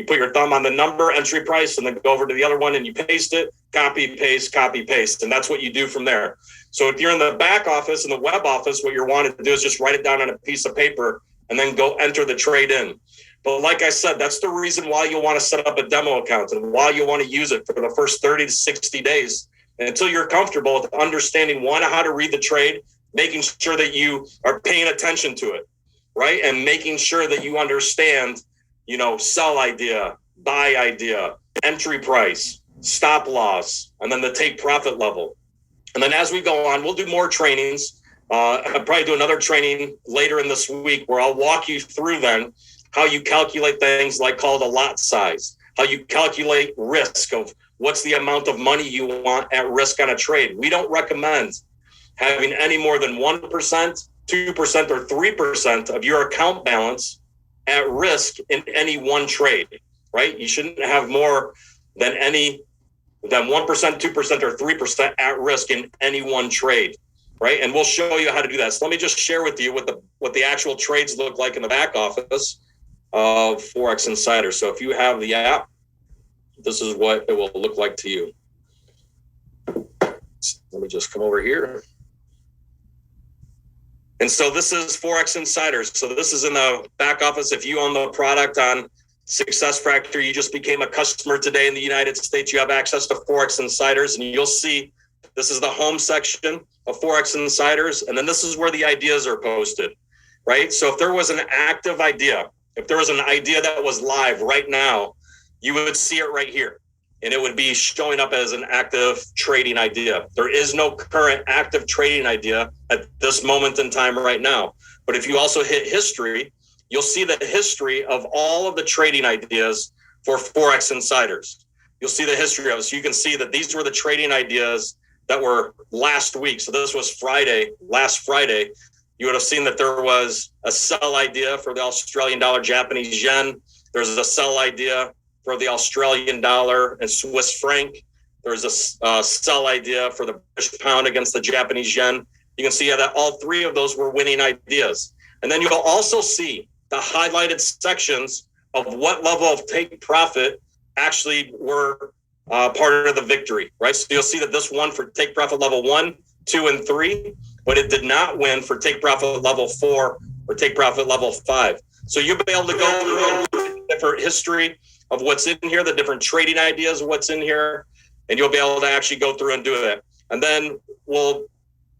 S1: put your thumb on the number, entry price, and then go over to the other one and you paste it, copy, paste. And that's what you do from there. So if you're in the back office, in the web office, what you're wanting to do is just write it down on a piece of paper and then go enter the trade in. But like I said, that's the reason why you'll want to set up a demo account and why you want to use it for the first 30 to 60 days until you're comfortable with understanding, 1, how to read the trade, making sure that you are paying attention to it, right? And making sure that you understand, sell idea, buy idea, entry price, stop loss, and then the take profit level. And then as we go on, we'll do more trainings. I'll probably do another training later in this week where I'll walk you through then how you calculate things like called a lot size, how you calculate risk of what's the amount of money you want at risk on a trade. We don't recommend having any more than 1%, 2%, or 3% of your account balance at risk in any one trade, right? You shouldn't have more than 1%, 2%, or 3% at risk in any one trade, right? And we'll show you how to do that. So let me just share with you what the actual trades look like in the back office of Forex Insider. So if you have the app, this is what it will look like to you. Let me just come over here. And so this is Forex Insiders. So this is in the back office. If you own the product on Success Factor, you just became a customer today in the United States, you have access to Forex Insiders, and you'll see this is the home section of Forex Insiders. And then this is where the ideas are posted, right? So if there was an active idea, if there was an idea that was live right now, you would see it right here. And it would be showing up as an active trading idea. There is no current active trading idea at this moment in time right now. But if you also hit history, you'll see the history of all of the trading ideas for Forex Insiders. You'll see the history of it. So you can see that these were the trading ideas that were last week. So this was last Friday. You would have seen that there was a sell idea for the Australian dollar, Japanese yen. There's a sell idea for the Australian dollar and Swiss franc. There's a sell idea for the British pound against the Japanese yen. You can see that all 3 of those were winning ideas. And then you'll also see the highlighted sections of what level of take profit actually were part of the victory, right? So you'll see that this one for take profit level 1, 2, and 3, but it did not win for take profit level 4 or take profit level 5. So you'll be able to go through different history of what's in here, the different trading ideas of what's in here, and you'll be able to actually go through and do that. And then we'll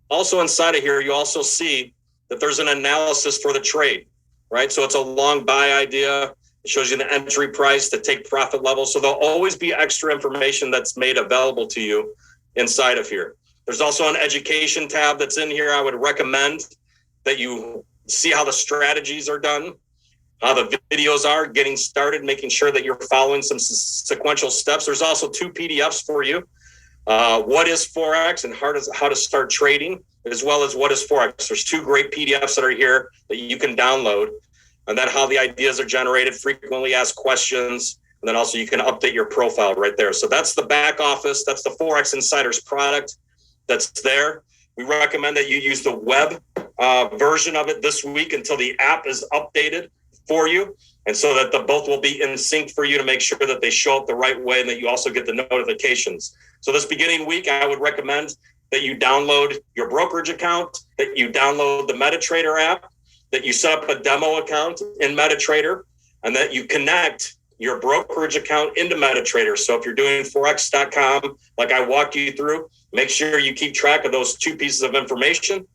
S1: also inside of here, you also see that there's an analysis for the trade, right? So it's a long buy idea. It shows you the entry price, the take profit level. So there'll always be extra information that's made available to you inside of here. There's also an education tab that's in here. I would recommend that you see how the strategies are done, how the videos are getting started, making sure that you're following some sequential steps. There's also 2 PDFs for you. what is Forex and how to start trading, as well as what is Forex. There's 2 great PDFs that are here that you can download, and then how the ideas are generated, frequently asked questions, and then also you can update your profile right there. So that's the back office. That's the Forex Insiders product that's there. We recommend that you use the web version of it this week until the app is updated for you, and so that the both will be in sync for you to make sure that they show up the right way and that you also get the notifications. So this beginning week, I would recommend that you download your brokerage account, that you download the MetaTrader app, that you set up a demo account in MetaTrader, and that you connect your brokerage account into MetaTrader. So if you're doing Forex.com, like I walked you through, make sure you keep track of those 2 pieces of information,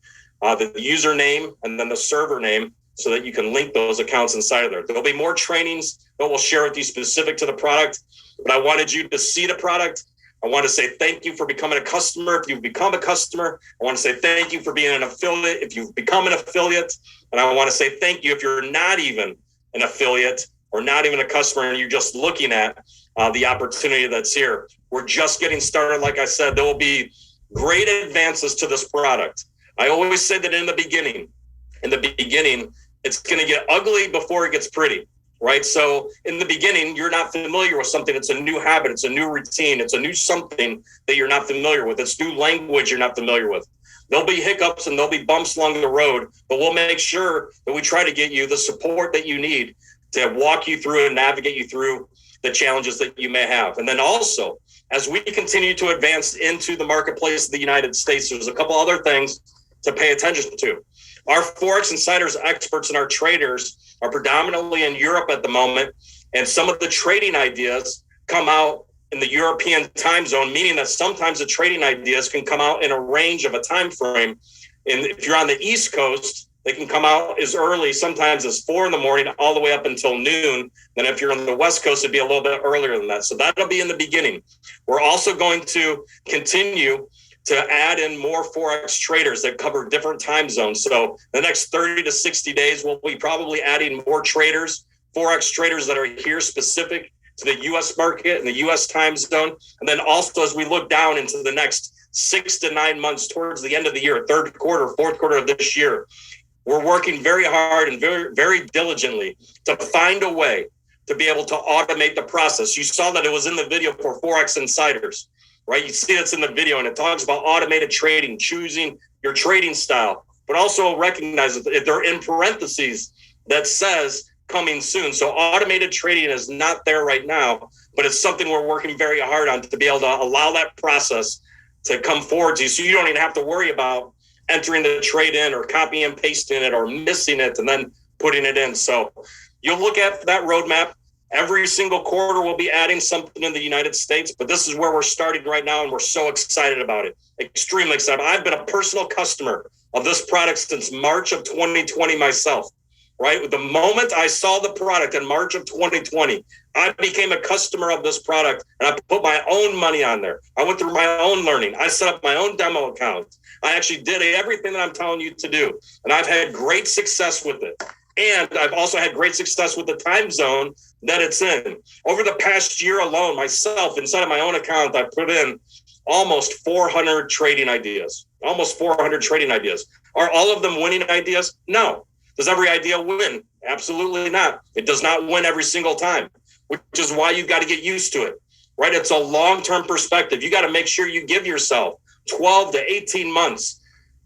S1: the username and then the server name, so that you can link those accounts inside of there. There'll be more trainings that we'll share with you specific to the product, but I wanted you to see the product. I want to say thank you for becoming a customer. If you've become a customer, I want to say thank you for being an affiliate if you've become an affiliate. And I want to say thank you if you're not even an affiliate or not even a customer and you're just looking at the opportunity that's here. We're just getting started. Like I said, there will be great advances to this product. I always say that in the beginning, it's going to get ugly before it gets pretty, right? So in the beginning, you're not familiar with something. It's a new habit. It's a new routine. It's a new something that you're not familiar with. It's new language you're not familiar with. There'll be hiccups and there'll be bumps along the road, but we'll make sure that we try to get you the support that you need to walk you through and navigate you through the challenges that you may have. And then also, as we continue to advance into the marketplace of the United States, there's a couple other things to pay attention to. Our Forex Insiders experts and our traders are predominantly in Europe at the moment, and some of the trading ideas come out in the European time zone, meaning that sometimes the trading ideas can come out in a range of a time frame. And if you're on the East Coast, they can come out as early, sometimes as 4 a.m, all the way up until noon. And if you're on the West Coast, it'd be a little bit earlier than that. So that'll be in the beginning. We're also going to continue to add in more Forex traders that cover different time zones. So the next 30 to 60 days, we'll be probably adding more traders, Forex traders that are here specific to the U.S. market and the U.S. time zone. And then also as we look down into the next 6 to 9 months towards the end of the year, 3rd quarter, 4th quarter of this year, we're working very hard and very, very diligently to find a way to be able to automate the process. You saw that it was in the video for Forex Insiders, right? You see it's in the video, and it talks about automated trading, choosing your trading style, but also recognize that they're in parentheses that says coming soon. So automated trading is not there right now, but it's something we're working very hard on to be able to allow that process to come forward to you, so you don't even have to worry about entering the trade in or copying and pasting it or missing it and then putting it in. So you'll look at that roadmap. Every single quarter we'll be adding something in the United States, but this is where we're starting right now, and we're so excited about it. Extremely excited. I've been a personal customer of this product since March of 2020 myself, right? The moment I saw the product in March of 2020, I became a customer of this product, and I put my own money on there. I went through my own learning. I set up my own demo account. I actually did everything that I'm telling you to do, and I've had great success with it. And I've also had great success with the time zone that it's in. Over the past year alone, myself, inside of my own account, I put in almost 400 trading ideas. Almost 400 trading ideas. Are all of them winning ideas? No. Does every idea win? Absolutely not. It does not win every single time, which is why you've got to get used to it, right? It's a long-term perspective. You got to make sure you give yourself 12 to 18 months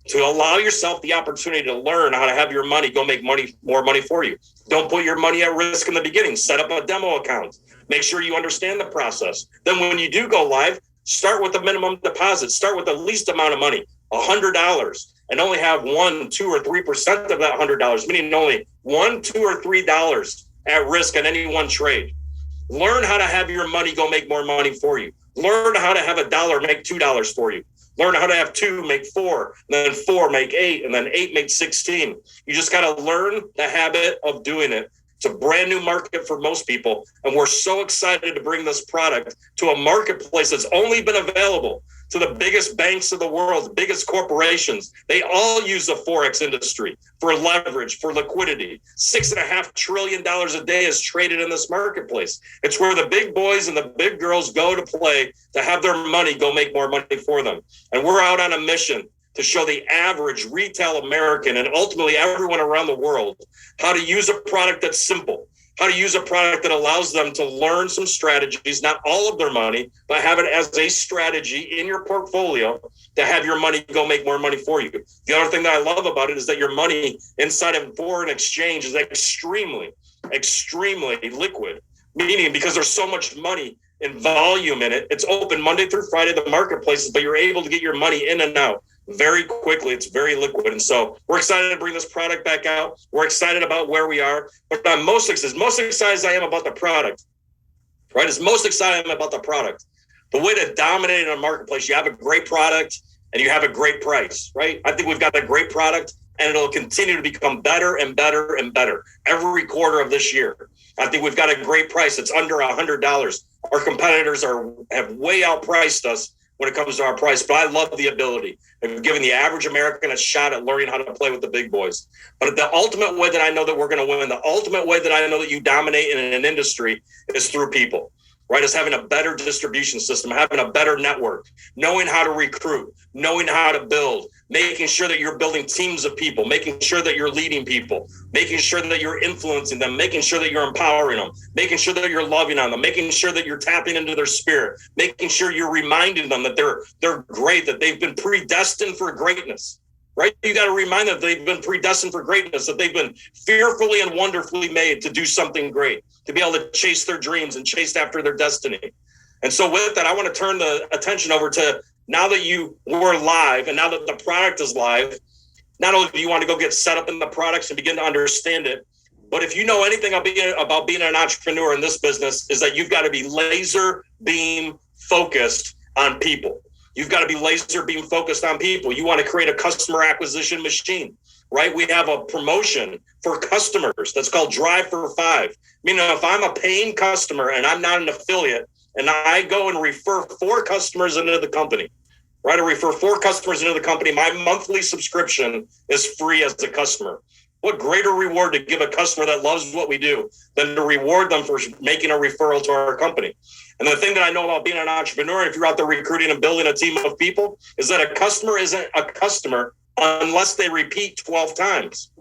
S1: to allow yourself the opportunity to learn how to have your money go make more money for you. Don't put your money at risk in the beginning. Set up a demo account. Make sure you understand the process. Then when you do go live, start with a minimum deposit. Start with the least amount of money, $100, and only have 1, 2, or 3% of that $100, meaning only $1, $2, or $3 at risk on any one trade. Learn how to have your money go make more money for you. Learn how to have $1 make $2 for you. Learn how to have 2 make 4, and then 4 make 8, and then 8 make 16. You just got to learn the habit of doing it. It's a brand new market for most people, and we're so excited to bring this product to a marketplace that's only been available to the biggest banks of the world, the biggest corporations. They all use the Forex industry for leverage, for liquidity. $6.5 trillion a day is traded in this marketplace. It's where the big boys and the big girls go to play to have their money go make more money for them. And we're out on a mission to show the average retail American and ultimately everyone around the world how to use a product that's simple, how to use a product that allows them to learn some strategies, not all of their money, but have it as a strategy in your portfolio to have your money go make more money for you. The other thing that I love about it is that your money inside of foreign exchange is extremely, extremely liquid, meaning because there's so much money in volume in it, it's open Monday through Friday, the marketplaces, but you're able to get your money in and out very quickly. It's very liquid. And so we're excited to bring this product back out. We're excited about where we are, but I'm most excited as I am about the product, right? As most excited I am about the product. The way to dominate in a marketplace, you have a great product and you have a great price, right? I think we've got a great product and it'll continue to become better and better and better every quarter of this year. I think we've got a great price. It's under $100. Our competitors have way outpriced us when it comes to our price, but I love the ability of giving the average American a shot at learning how to play with the big boys. But the ultimate way that I know that we're going to win, the ultimate way that I know that you dominate in an industry is through people, right? Is having a better distribution system, having a better network, knowing how to recruit, knowing how to build, making sure that you're building teams of people, making sure that you're leading people, making sure that you're influencing them, making sure that you're empowering them, making sure that you're loving on them, making sure that you're tapping into their spirit, making sure you're reminding them that they're great, that they've been predestined for greatness, right? You got to remind them that they've been predestined for greatness, that they've been fearfully and wonderfully made to do something great, to be able to chase their dreams and chase after their destiny. And so with that, I want to turn the attention over to, now that you were live and now that the product is live, not only do you want to go get set up in the products and begin to understand it, but if you know anything about being an entrepreneur in this business, is that you've got to be laser beam focused on people. You've got to be laser beam focused on people. You want to create a customer acquisition machine, right? We have a promotion for customers that's called Drive for 5. Meaning if I'm a paying customer and I'm not an affiliate and I go and refer 4 customers into the company, right? I refer 4 customers into the company. My monthly subscription is free as a customer. What greater reward to give a customer that loves what we do than to reward them for making a referral to our company. And the thing that I know about being an entrepreneur, if you're out there recruiting and building a team of people, is that a customer isn't a customer unless they repeat 12 times,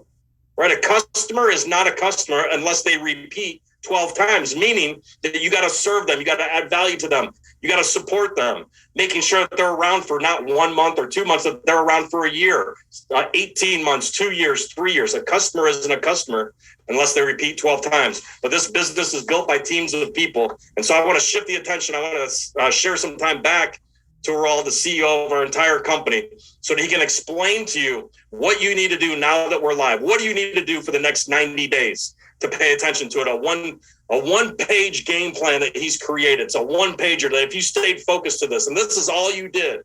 S1: right? A customer is not a customer unless they repeat 12 times, meaning that you got to serve them. You got to add value to them. You got to support them, making sure that they're around for not 1 month or 2 months, that they're around for a year, 18 months, 2 years, 3 years. A customer isn't a customer unless they repeat 12 times. But this business is built by teams of people. And so I want to shift the attention. I want to share some time back to Raul, the CEO of our entire company, so that he can explain to you what you need to do now that we're live. What do you need to do for the next 90 days to pay attention to it? A one-page game plan that he's created. It's a one-pager that if you stayed focused to this, and this is all you did,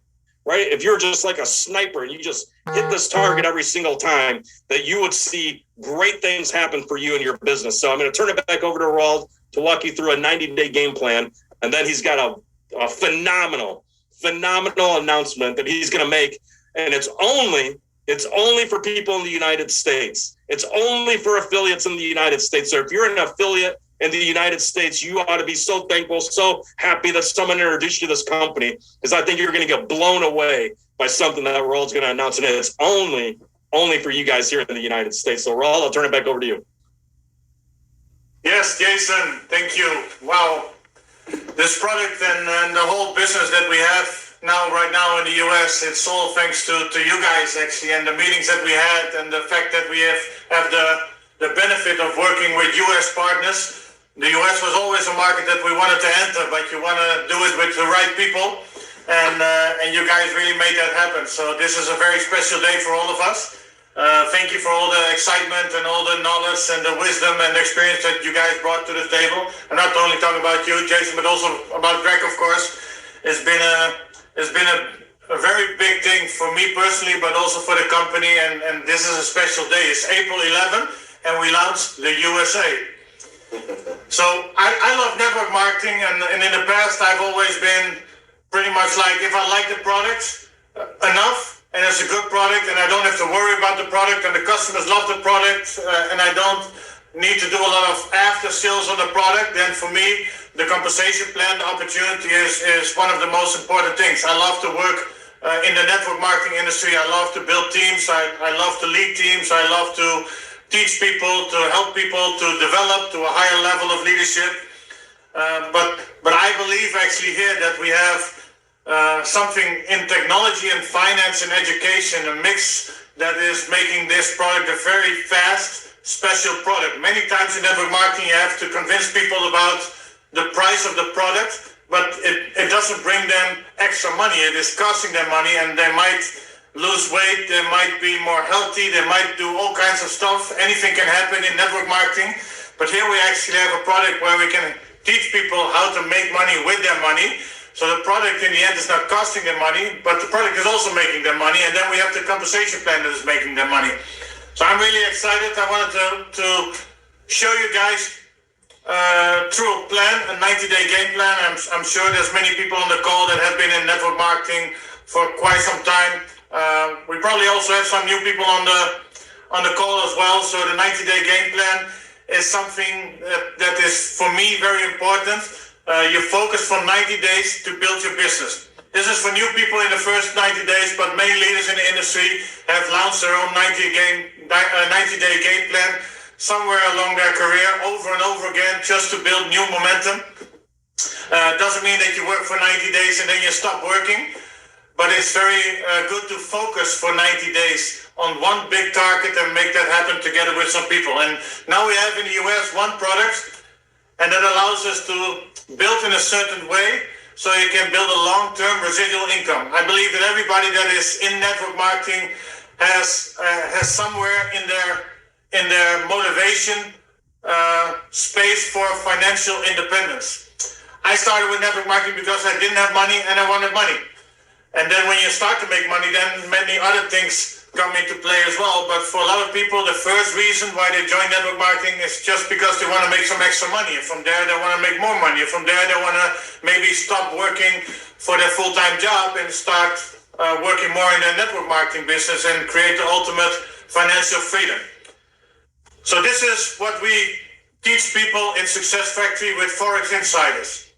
S1: right? If you're just like a sniper and you just hit this target every single time, that you would see great things happen for you and your business. So I'm going to turn it back over to Raul to walk you through a 90-day game plan. And then he's got a phenomenal announcement that he's going to make. And it's only for people in the United States. It's only for affiliates in the United States. So if you're an affiliate in the United States, you ought to be so thankful, so happy that someone introduced you to this company, because I think you're going to get blown away by something that Raul's going to announce. And it's only for you guys here in the United States. So Raul, I'll turn it back over to you.
S3: Yes, Jason, thank you. Wow. This product and the whole business that we have right now in the US, it's all thanks to you guys actually, and the meetings that we had, and the fact that we have the benefit of working with US partners. The US was always a market that we wanted to enter, but you want to do it with the right people, and you guys really made that happen. So this is a very special day for all of us. Thank you for all the excitement and all the knowledge and the wisdom and the experience that you guys brought to the table. I'm not only talking about you, Jason, but also about Greg, of course. It's been a very big thing for me personally, but also for the company. And this is a special day. It's April 11, and we launched the USA. So I love network marketing, and in the past I've always been pretty much like if I like the product enough and it's a good product and I don't have to worry about the product and the customers love the product and I don't need to do a lot of after sales on the product, then for me, the compensation plan, the opportunity is one of the most important things. I love to work in the network marketing industry. I love to build teams. I love to lead teams. I love to teach people, to help people to develop to a higher level of leadership. But I believe actually here that we have something in technology and finance and education, a mix that is making this product a very fast, special product. Many times in network marketing, you have to convince people about the price of the product, but it doesn't bring them extra money. It is costing them money, and they might lose weight, they might be more healthy, they might do all kinds of stuff. Anything can happen in network marketing, but here we actually have a product where we can teach people how to make money with their money. So the product in the end is not costing them money, but the product is also making them money, and then we have the compensation plan that is making them money. So I'm really excited. I wanted to show you guys through a plan, a 90-day game plan. I'm sure there's many people on the call that have been in network marketing for quite some time. We probably also have some new people on the call as well. So the 90-day game plan is something that is for me very important. You focus for 90 days to build your business. This is for new people in the first 90 days, but many leaders in the industry have launched their own 90-day game plan somewhere along their career over and over again just to build new momentum. Doesn't mean that you work for 90 days and then you stop working, but it's very good to focus for 90 days on one big target and make that happen together with some people. And now we have in the US one product, and that allows us to build in a certain way so you can build a long-term residual income. I believe that everybody that is in network marketing has somewhere in their motivation space for financial independence. I started with network marketing because I didn't have money and I wanted money. And then when you start to make money, then many other things come into play as well. But for a lot of people, the first reason why they join network marketing is just because they want to make some extra money. And from there, they want to make more money. And from there, they want to maybe stop working for their full-time job and start working more in their network marketing business and create the ultimate financial freedom. So this is what we teach people in Success Factory with Forex Insiders.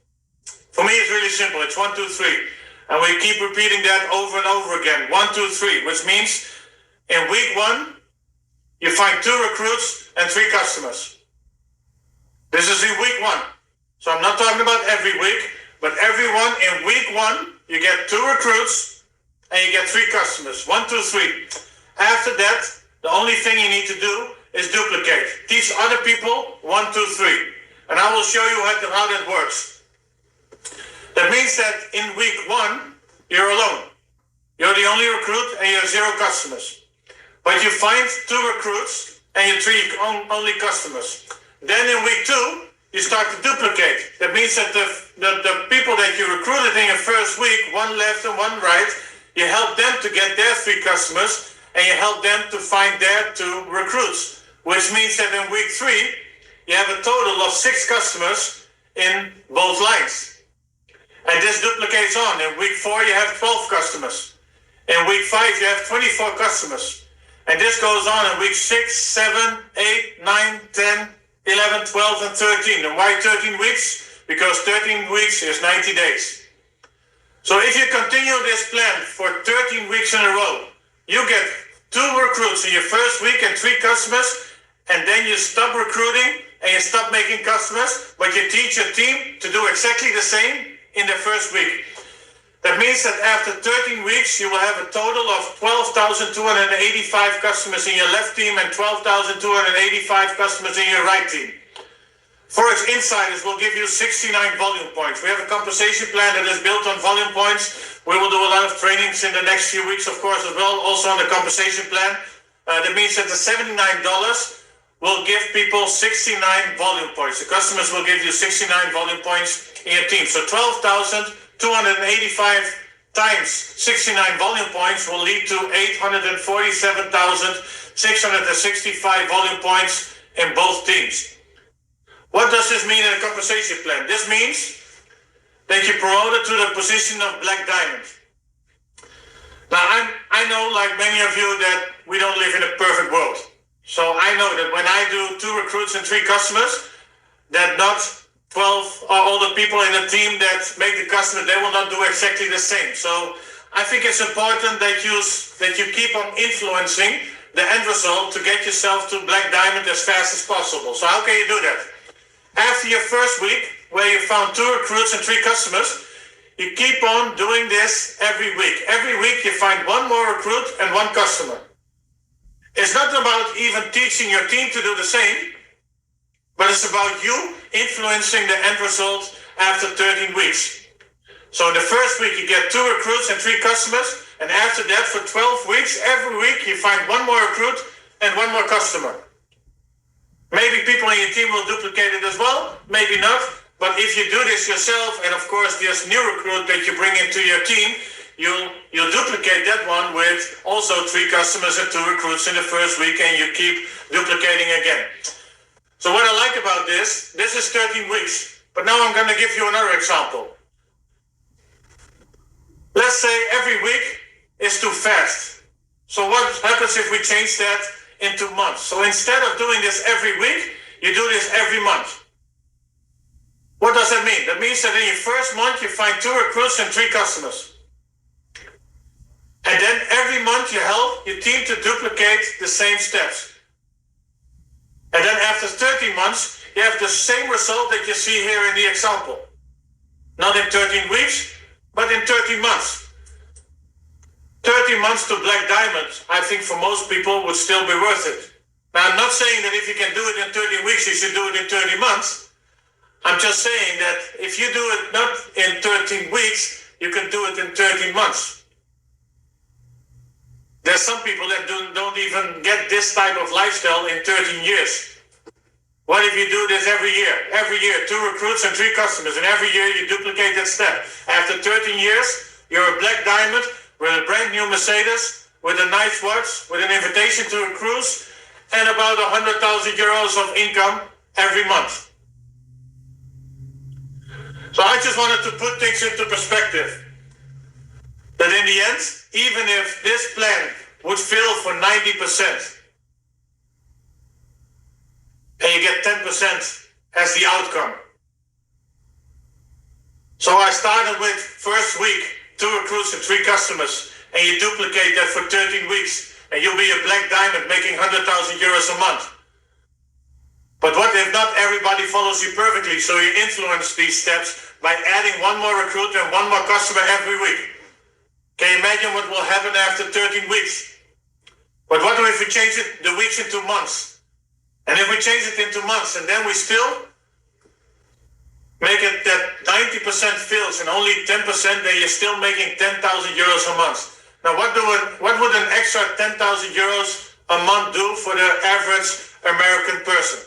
S3: For me, it's really simple. It's 1, 2, 3. And we keep repeating that over and over again. 1, 2, 3, which means in week 1, you find 2 recruits and 3 customers. This is in week 1. So I'm not talking about every week, but everyone in week 1, you get 2 recruits and you get 3 customers. 1, 2, 3. After that, the only thing you need to do is duplicate. Teach other people 1, 2, 3. And I will show you how that works. That means that in week 1, you're alone. You're the only recruit and you have 0 customers. But you find 2 recruits and you 3 only customers. Then in week 2, you start to duplicate. That means that the people that you recruited in your first week, 1 left and 1 right, you help them to get their 3 customers and you help them to find their 2 recruits. Which means that in week 3, you have a total of 6 customers in both lines. And this duplicates on. In week 4, you have 12 customers. In week 5, you have 24 customers. And this goes on in week 6, 7, 8, 9, 10, 11, 12, and 13. And why 13 weeks? Because 13 weeks is 90 days. So if you continue this plan for 13 weeks in a row, you get 2 recruits in your first week and 3 customers, and then you stop recruiting and you stop making customers, but you teach your team to do exactly the same in the first week. That means that after 13 weeks, you will have a total of 12,285 customers in your left team and 12,285 customers in your right team. Forex Insiders will give you 69 volume points. We have a compensation plan that is built on volume points. We will do a lot of trainings in the next few weeks, of course, as well, also on the compensation plan. That means that the $79 will give people 69 volume points. The customers will give you 69 volume points in your team. So 12,285 times 69 volume points will lead to 847,665 volume points in both teams. What does this mean in a compensation plan? This means that you promoted to the position of Black Diamond. Now, I know, like many of you, that we don't live in a perfect world. So I know that when I do 2 recruits and 3 customers, that not 12 or all the people in the team that make the customer, they will not do exactly the same. So I think it's important that you keep on influencing the end result to get yourself to Black Diamond as fast as possible. So how can you do that? After your first week, where you found 2 recruits and 3 customers, you keep on doing this every week. Every week you find 1 more recruit and 1 customer. It's not about even teaching your team to do the same, but it's about you influencing the end result after 13 weeks. So in the first week you get 2 recruits and 3 customers, and after that for 12 weeks, every week you find 1 more recruit and 1 more customer. Maybe people in your team will duplicate it as well, maybe not. But if you do this yourself, and of course there's new recruit that you bring into your team, you'll duplicate that one with also 3 customers and 2 recruits in the first week, and you keep duplicating again. So what I like about this is 13 weeks. But now I'm going to give you another example. Let's say every week is too fast. So what happens if we change that into months? So instead of doing this every week, you do this every month. What does that mean? That means that in your first month you find 2 recruits and 3 customers. And then every month you help your team to duplicate the same steps. And then after 13 months, you have the same result that you see here in the example. Not in 13 weeks, but in 13 months. 13 months to Black Diamond, I think for most people would still be worth it. Now, I'm not saying that if you can do it in 13 weeks, you should do it in 30 months. I'm just saying that if you do it not in 13 weeks, you can do it in 13 months. There's some people that don't even get this type of lifestyle in 13 years. What if you do this every year? Every year, 2 recruits and 3 customers, and every year you duplicate that step. After 13 years, you're a Black Diamond with a brand new Mercedes, with a nice watch, with an invitation to a cruise, and about 100,000 euros of income every month. So I just wanted to put things into perspective. That in the end, even if this plan would fail for 90%, and you get 10% as the outcome. So I started with first week, 2 recruits and 3 customers, and you duplicate that for 13 weeks, and you'll be a Black Diamond making 100,000 euros a month. But what if not everybody follows you perfectly? So you influence these steps by adding 1 more recruit and 1 more customer every week. Can you imagine what will happen after 13 weeks? But what if we change it, the weeks into months? And if we change it into months, and then we still make it that 90% fails and only 10%, then you're still making 10,000 euros a month. Now, what would an extra 10,000 euros a month do for the average American person?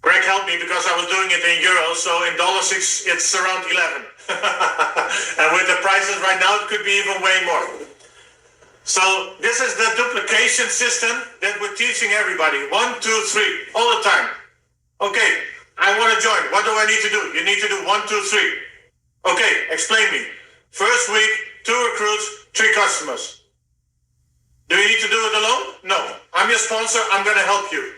S3: Greg helped me because I was doing it in euros, so in dollars it's around 11. And with the prices right now, it could be even way more. So this is the duplication system that we're teaching everybody. 1, 2, 3, all the time. Okay, I want to join. What do I need to do? You need to do 1, 2, 3. Okay, explain me. First week, 2 recruits, 3 customers. Do you need to do it alone? No. I'm your sponsor. I'm going to help you.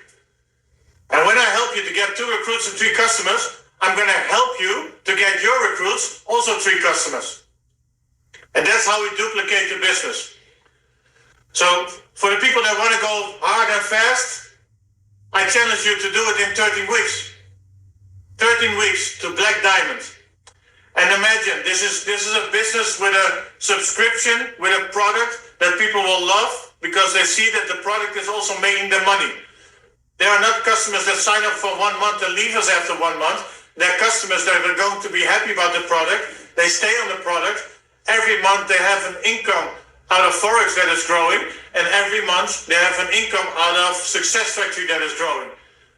S3: And when I help you to get 2 recruits and 3 customers, I'm going to help you to get your recruits also 3 customers. And that's how we duplicate the business. So for the people that want to go hard and fast, I challenge you to do it in 13 weeks. 13 weeks to Black Diamond. And imagine, this is a business with a subscription, with a product that people will love because they see that the product is also making them money. They are not customers that sign up for 1 month and leave us after 1 month. They're customers that are going to be happy about the product. They stay on the product. Every month they have an income out of Forex that is growing, and every month they have an income out of Success Factory that is growing.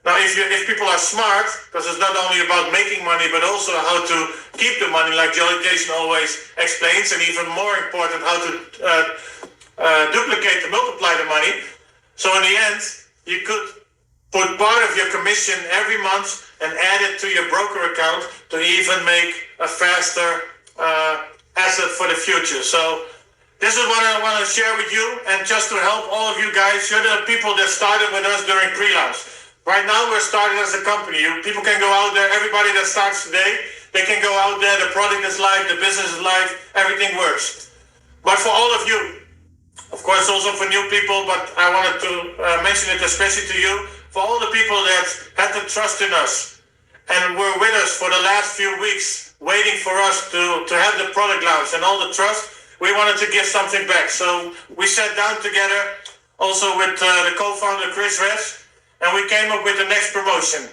S3: Now, if people are smart, because it's not only about making money, but also how to keep the money, like Jason always explains, and even more important, how to duplicate and multiply the money. So in the end, you could put part of your commission every month and add it to your broker account to even make a faster asset for the future. So this is what I want to share with you, and just to help all of you guys, you're the people that started with us during pre-launch. Right now, we're started as a company. People can go out there, everybody that starts today, they can go out there, the product is live, the business is live, everything works. But for all of you, of course also for new people, but I wanted to mention it especially to you, for all the people that had the trust in us and were with us for the last few weeks, waiting for us to have the product launch and all the trust, we wanted to give something back. So we sat down together also with the co-founder Chris Ress, and we came up with the next promotion.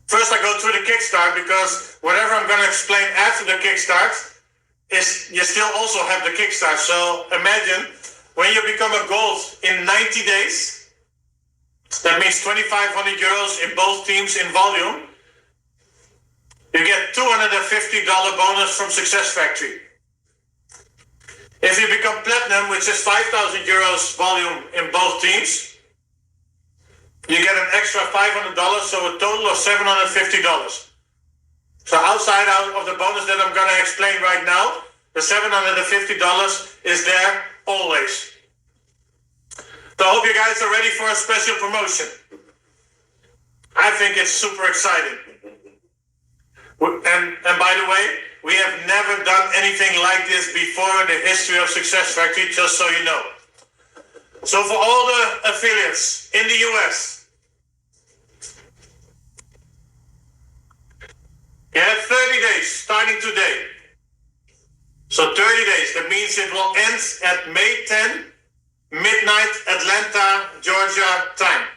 S3: First, I go through the Kickstart, because whatever I'm going to explain after the Kickstart is you still also have the Kickstart. So imagine when you become a gold in 90 days, that means 2,500 euros in both teams in volume. You get $250 bonus from Success Factory. If you become platinum, which is 5,000 euros volume in both teams, you get an extra $500, so a total of $750. So outside of the bonus that I'm going to explain right now, the $750 is there always. So I hope you guys are ready for a special promotion. I think it's super exciting. And by the way, we have never done anything like this before in the history of Success Factory, just so you know. So for all the affiliates in the US, you have 30 days starting today. So 30 days, that means it will end at May 10, midnight, Atlanta, Georgia time.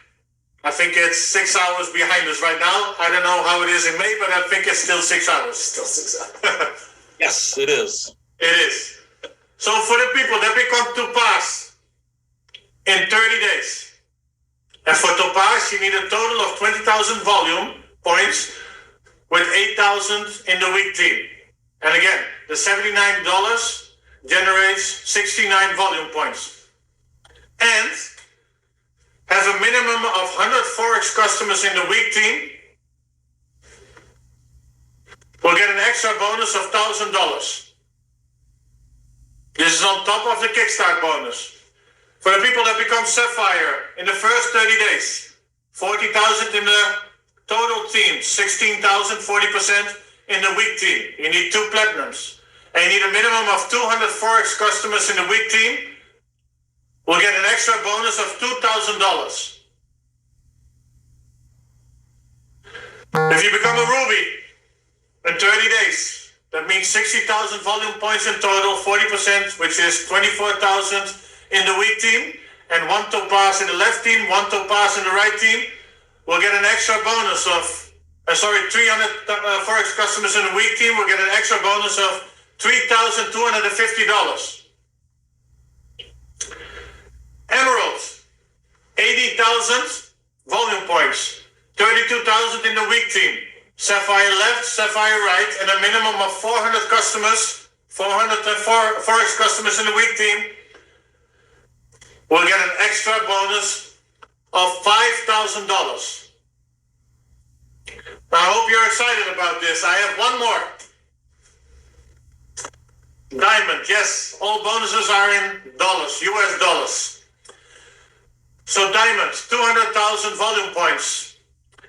S3: I think it's 6 hours behind us right now. I don't know how it is in May, but I think it's still 6 hours.
S4: Still 6 hours.
S1: Yes, it is.
S3: It is. So for the people that become Topaz in 30 days, and for Topaz, you need a total of 20,000 volume points with 8,000 in the weak team. And again, the $79 generates 69 volume points. And have a minimum of 100 Forex customers in the weak team, will get an extra bonus of $1,000. This is on top of the Kickstart bonus. For the people that become Sapphire in the first 30 days, 40,000 in the total team, 16,000, 40% in the weak team. You need 2 platinums. And you need a minimum of 200 Forex customers in the weak team, will get an extra bonus of $2,000. If you become a Ruby in 30 days, that means 60,000 volume points in total, 40%, which is 24,000 in the weak team, and 1 Topaz in the left team, 1 Topaz in the right team, will get an extra bonus of, 300 Forex customers in the weak team will get an extra bonus of $3,250. Emerald, 80,000 volume points, 32,000 in the weak team. Sapphire left, Sapphire right, and a minimum of 400 customers, 404 Forex customers in the weak team will get an extra bonus of $5,000. I hope you're excited about this. I have one more. Diamond, yes, all bonuses are in dollars, US dollars. So Diamond, 200,000 volume points,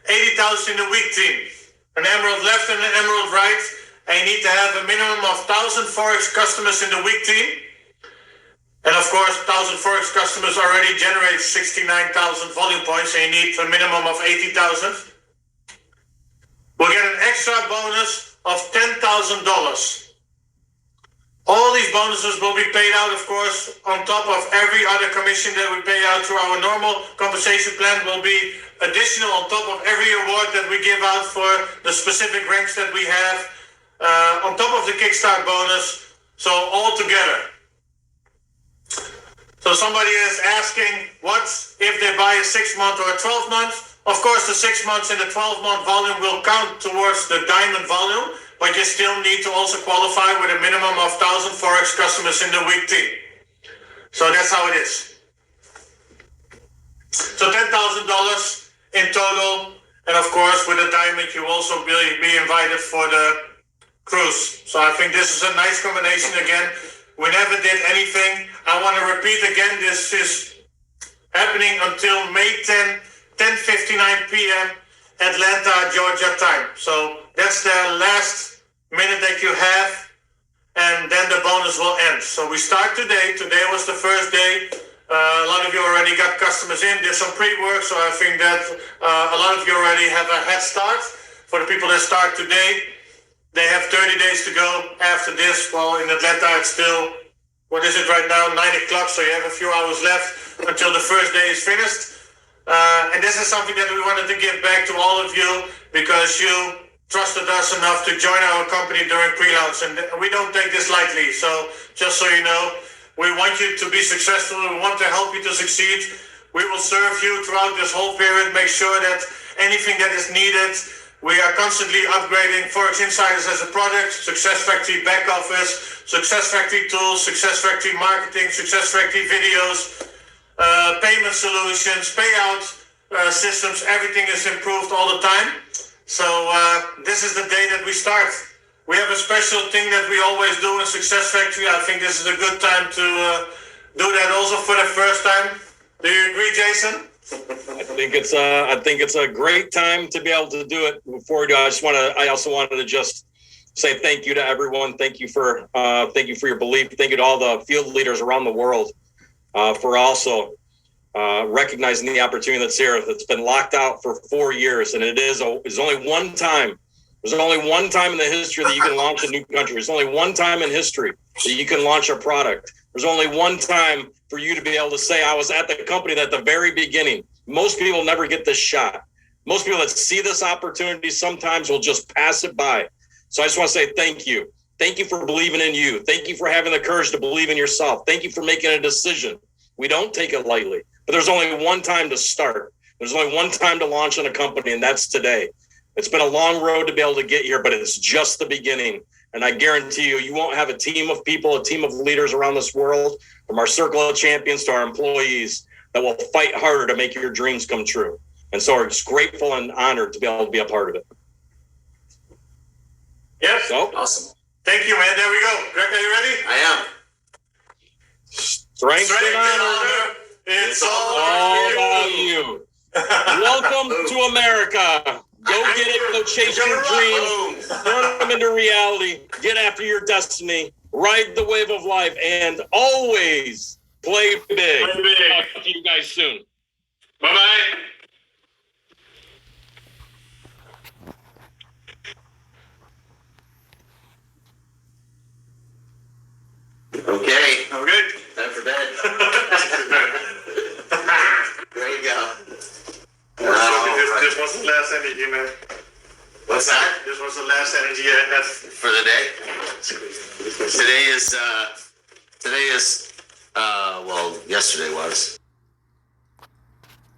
S3: 80,000 in the weak team, an Emerald left and an Emerald right, and you need to have a minimum of 1,000 Forex customers in the weak team. And of course, 1,000 Forex customers already generate 69,000 volume points, and you need a minimum of 80,000. We'll get an extra bonus of $10,000. All these bonuses will be paid out, of course, on top of every other commission that we pay out through our normal compensation plan. Will be additional on top of every award that we give out for the specific ranks that we have, on top of the Kickstart bonus. So all together. So somebody is asking, what if they buy a 6-month or a 12-month? Of course, the 6 months and the 12-month volume will count towards the Diamond volume, but you still need to also qualify with a minimum of 1,000 Forex customers in the week team. So that's how it is. So $10,000 in total, And of course, with the diamond, you also will be invited for the cruise. So I think this is a nice combination again. We never did anything. I want to repeat again, this is happening until May 10, 10:59 p.m. Atlanta, Georgia time. So that's the last minute that you have, and then the bonus will end. So we start today. Today was the first day. A lot of you already got customers in. There's some pre-work, so I think that a lot of you already have a head start. For the people that start today, they have 30 days to go after this. Well, in Atlanta, it's still, what is it right now, 9 o'clock, so you have a few hours left until the first day is finished. And this is something that we wanted to give back to all of you because you trusted us enough to join our company during pre-launch, and we don't take this lightly. So just so you know, we want you to be successful. We want to help you to succeed. We will serve you throughout this whole period, make sure that anything that is needed, we are constantly upgrading Forex Insiders as a product, SuccessFactory back office, SuccessFactory tools, SuccessFactory marketing, SuccessFactory videos, payment solutions, payout systems. Everything is improved all the time. So this is the day that we start. We have a special thing that we always do in SuccessFactory. I think this is a good time to do that also for the first time. Do you agree, Jason?
S1: I think it's a great time to be able to do it. Before we do, I also wanted to just say thank you to everyone. Thank you for your belief. Thank you to all the field leaders around the world for also recognizing the opportunity that's here. That's been locked out for 4 years, and there's only one time. There's only one time in the history that you can launch a new country. There's only one time in history that you can launch a product. There's only one time for you to be able to say, I was at the company at the very beginning. Most people never get this shot. Most people that see this opportunity sometimes will just pass it by. So I just want to say thank you. Thank you for believing in you. Thank you for having the courage to believe in yourself. Thank you for making a decision. We don't take it lightly, but there's only one time to start. There's only one time to launch in a company, and that's today. It's been a long road to be able to get here, but it's just the beginning. And I guarantee you, you won't have a team of people, a team of leaders around this world, from our circle of champions to our employees, that will fight harder to make your dreams come true. And so we're just grateful and honored to be able to be a part of it.
S3: Yep.
S1: So
S4: Awesome.
S3: Thank you, man. There we go. Greg, are you ready?
S4: I am.
S1: strength and honor,
S3: It's
S1: all about you. Welcome to America. Go get it. Go chase your dreams. Turn them into reality. Get after your destiny. Ride the wave of life, and always play big.
S3: Play big.
S1: Talk to you guys soon.
S3: Bye-bye.
S4: Okay.
S3: I'm good.
S4: Time for bed. There you go.
S3: This was the last energy, man.
S4: What's that?
S3: This was the last energy I had.
S4: For the day? Today is, well, yesterday was.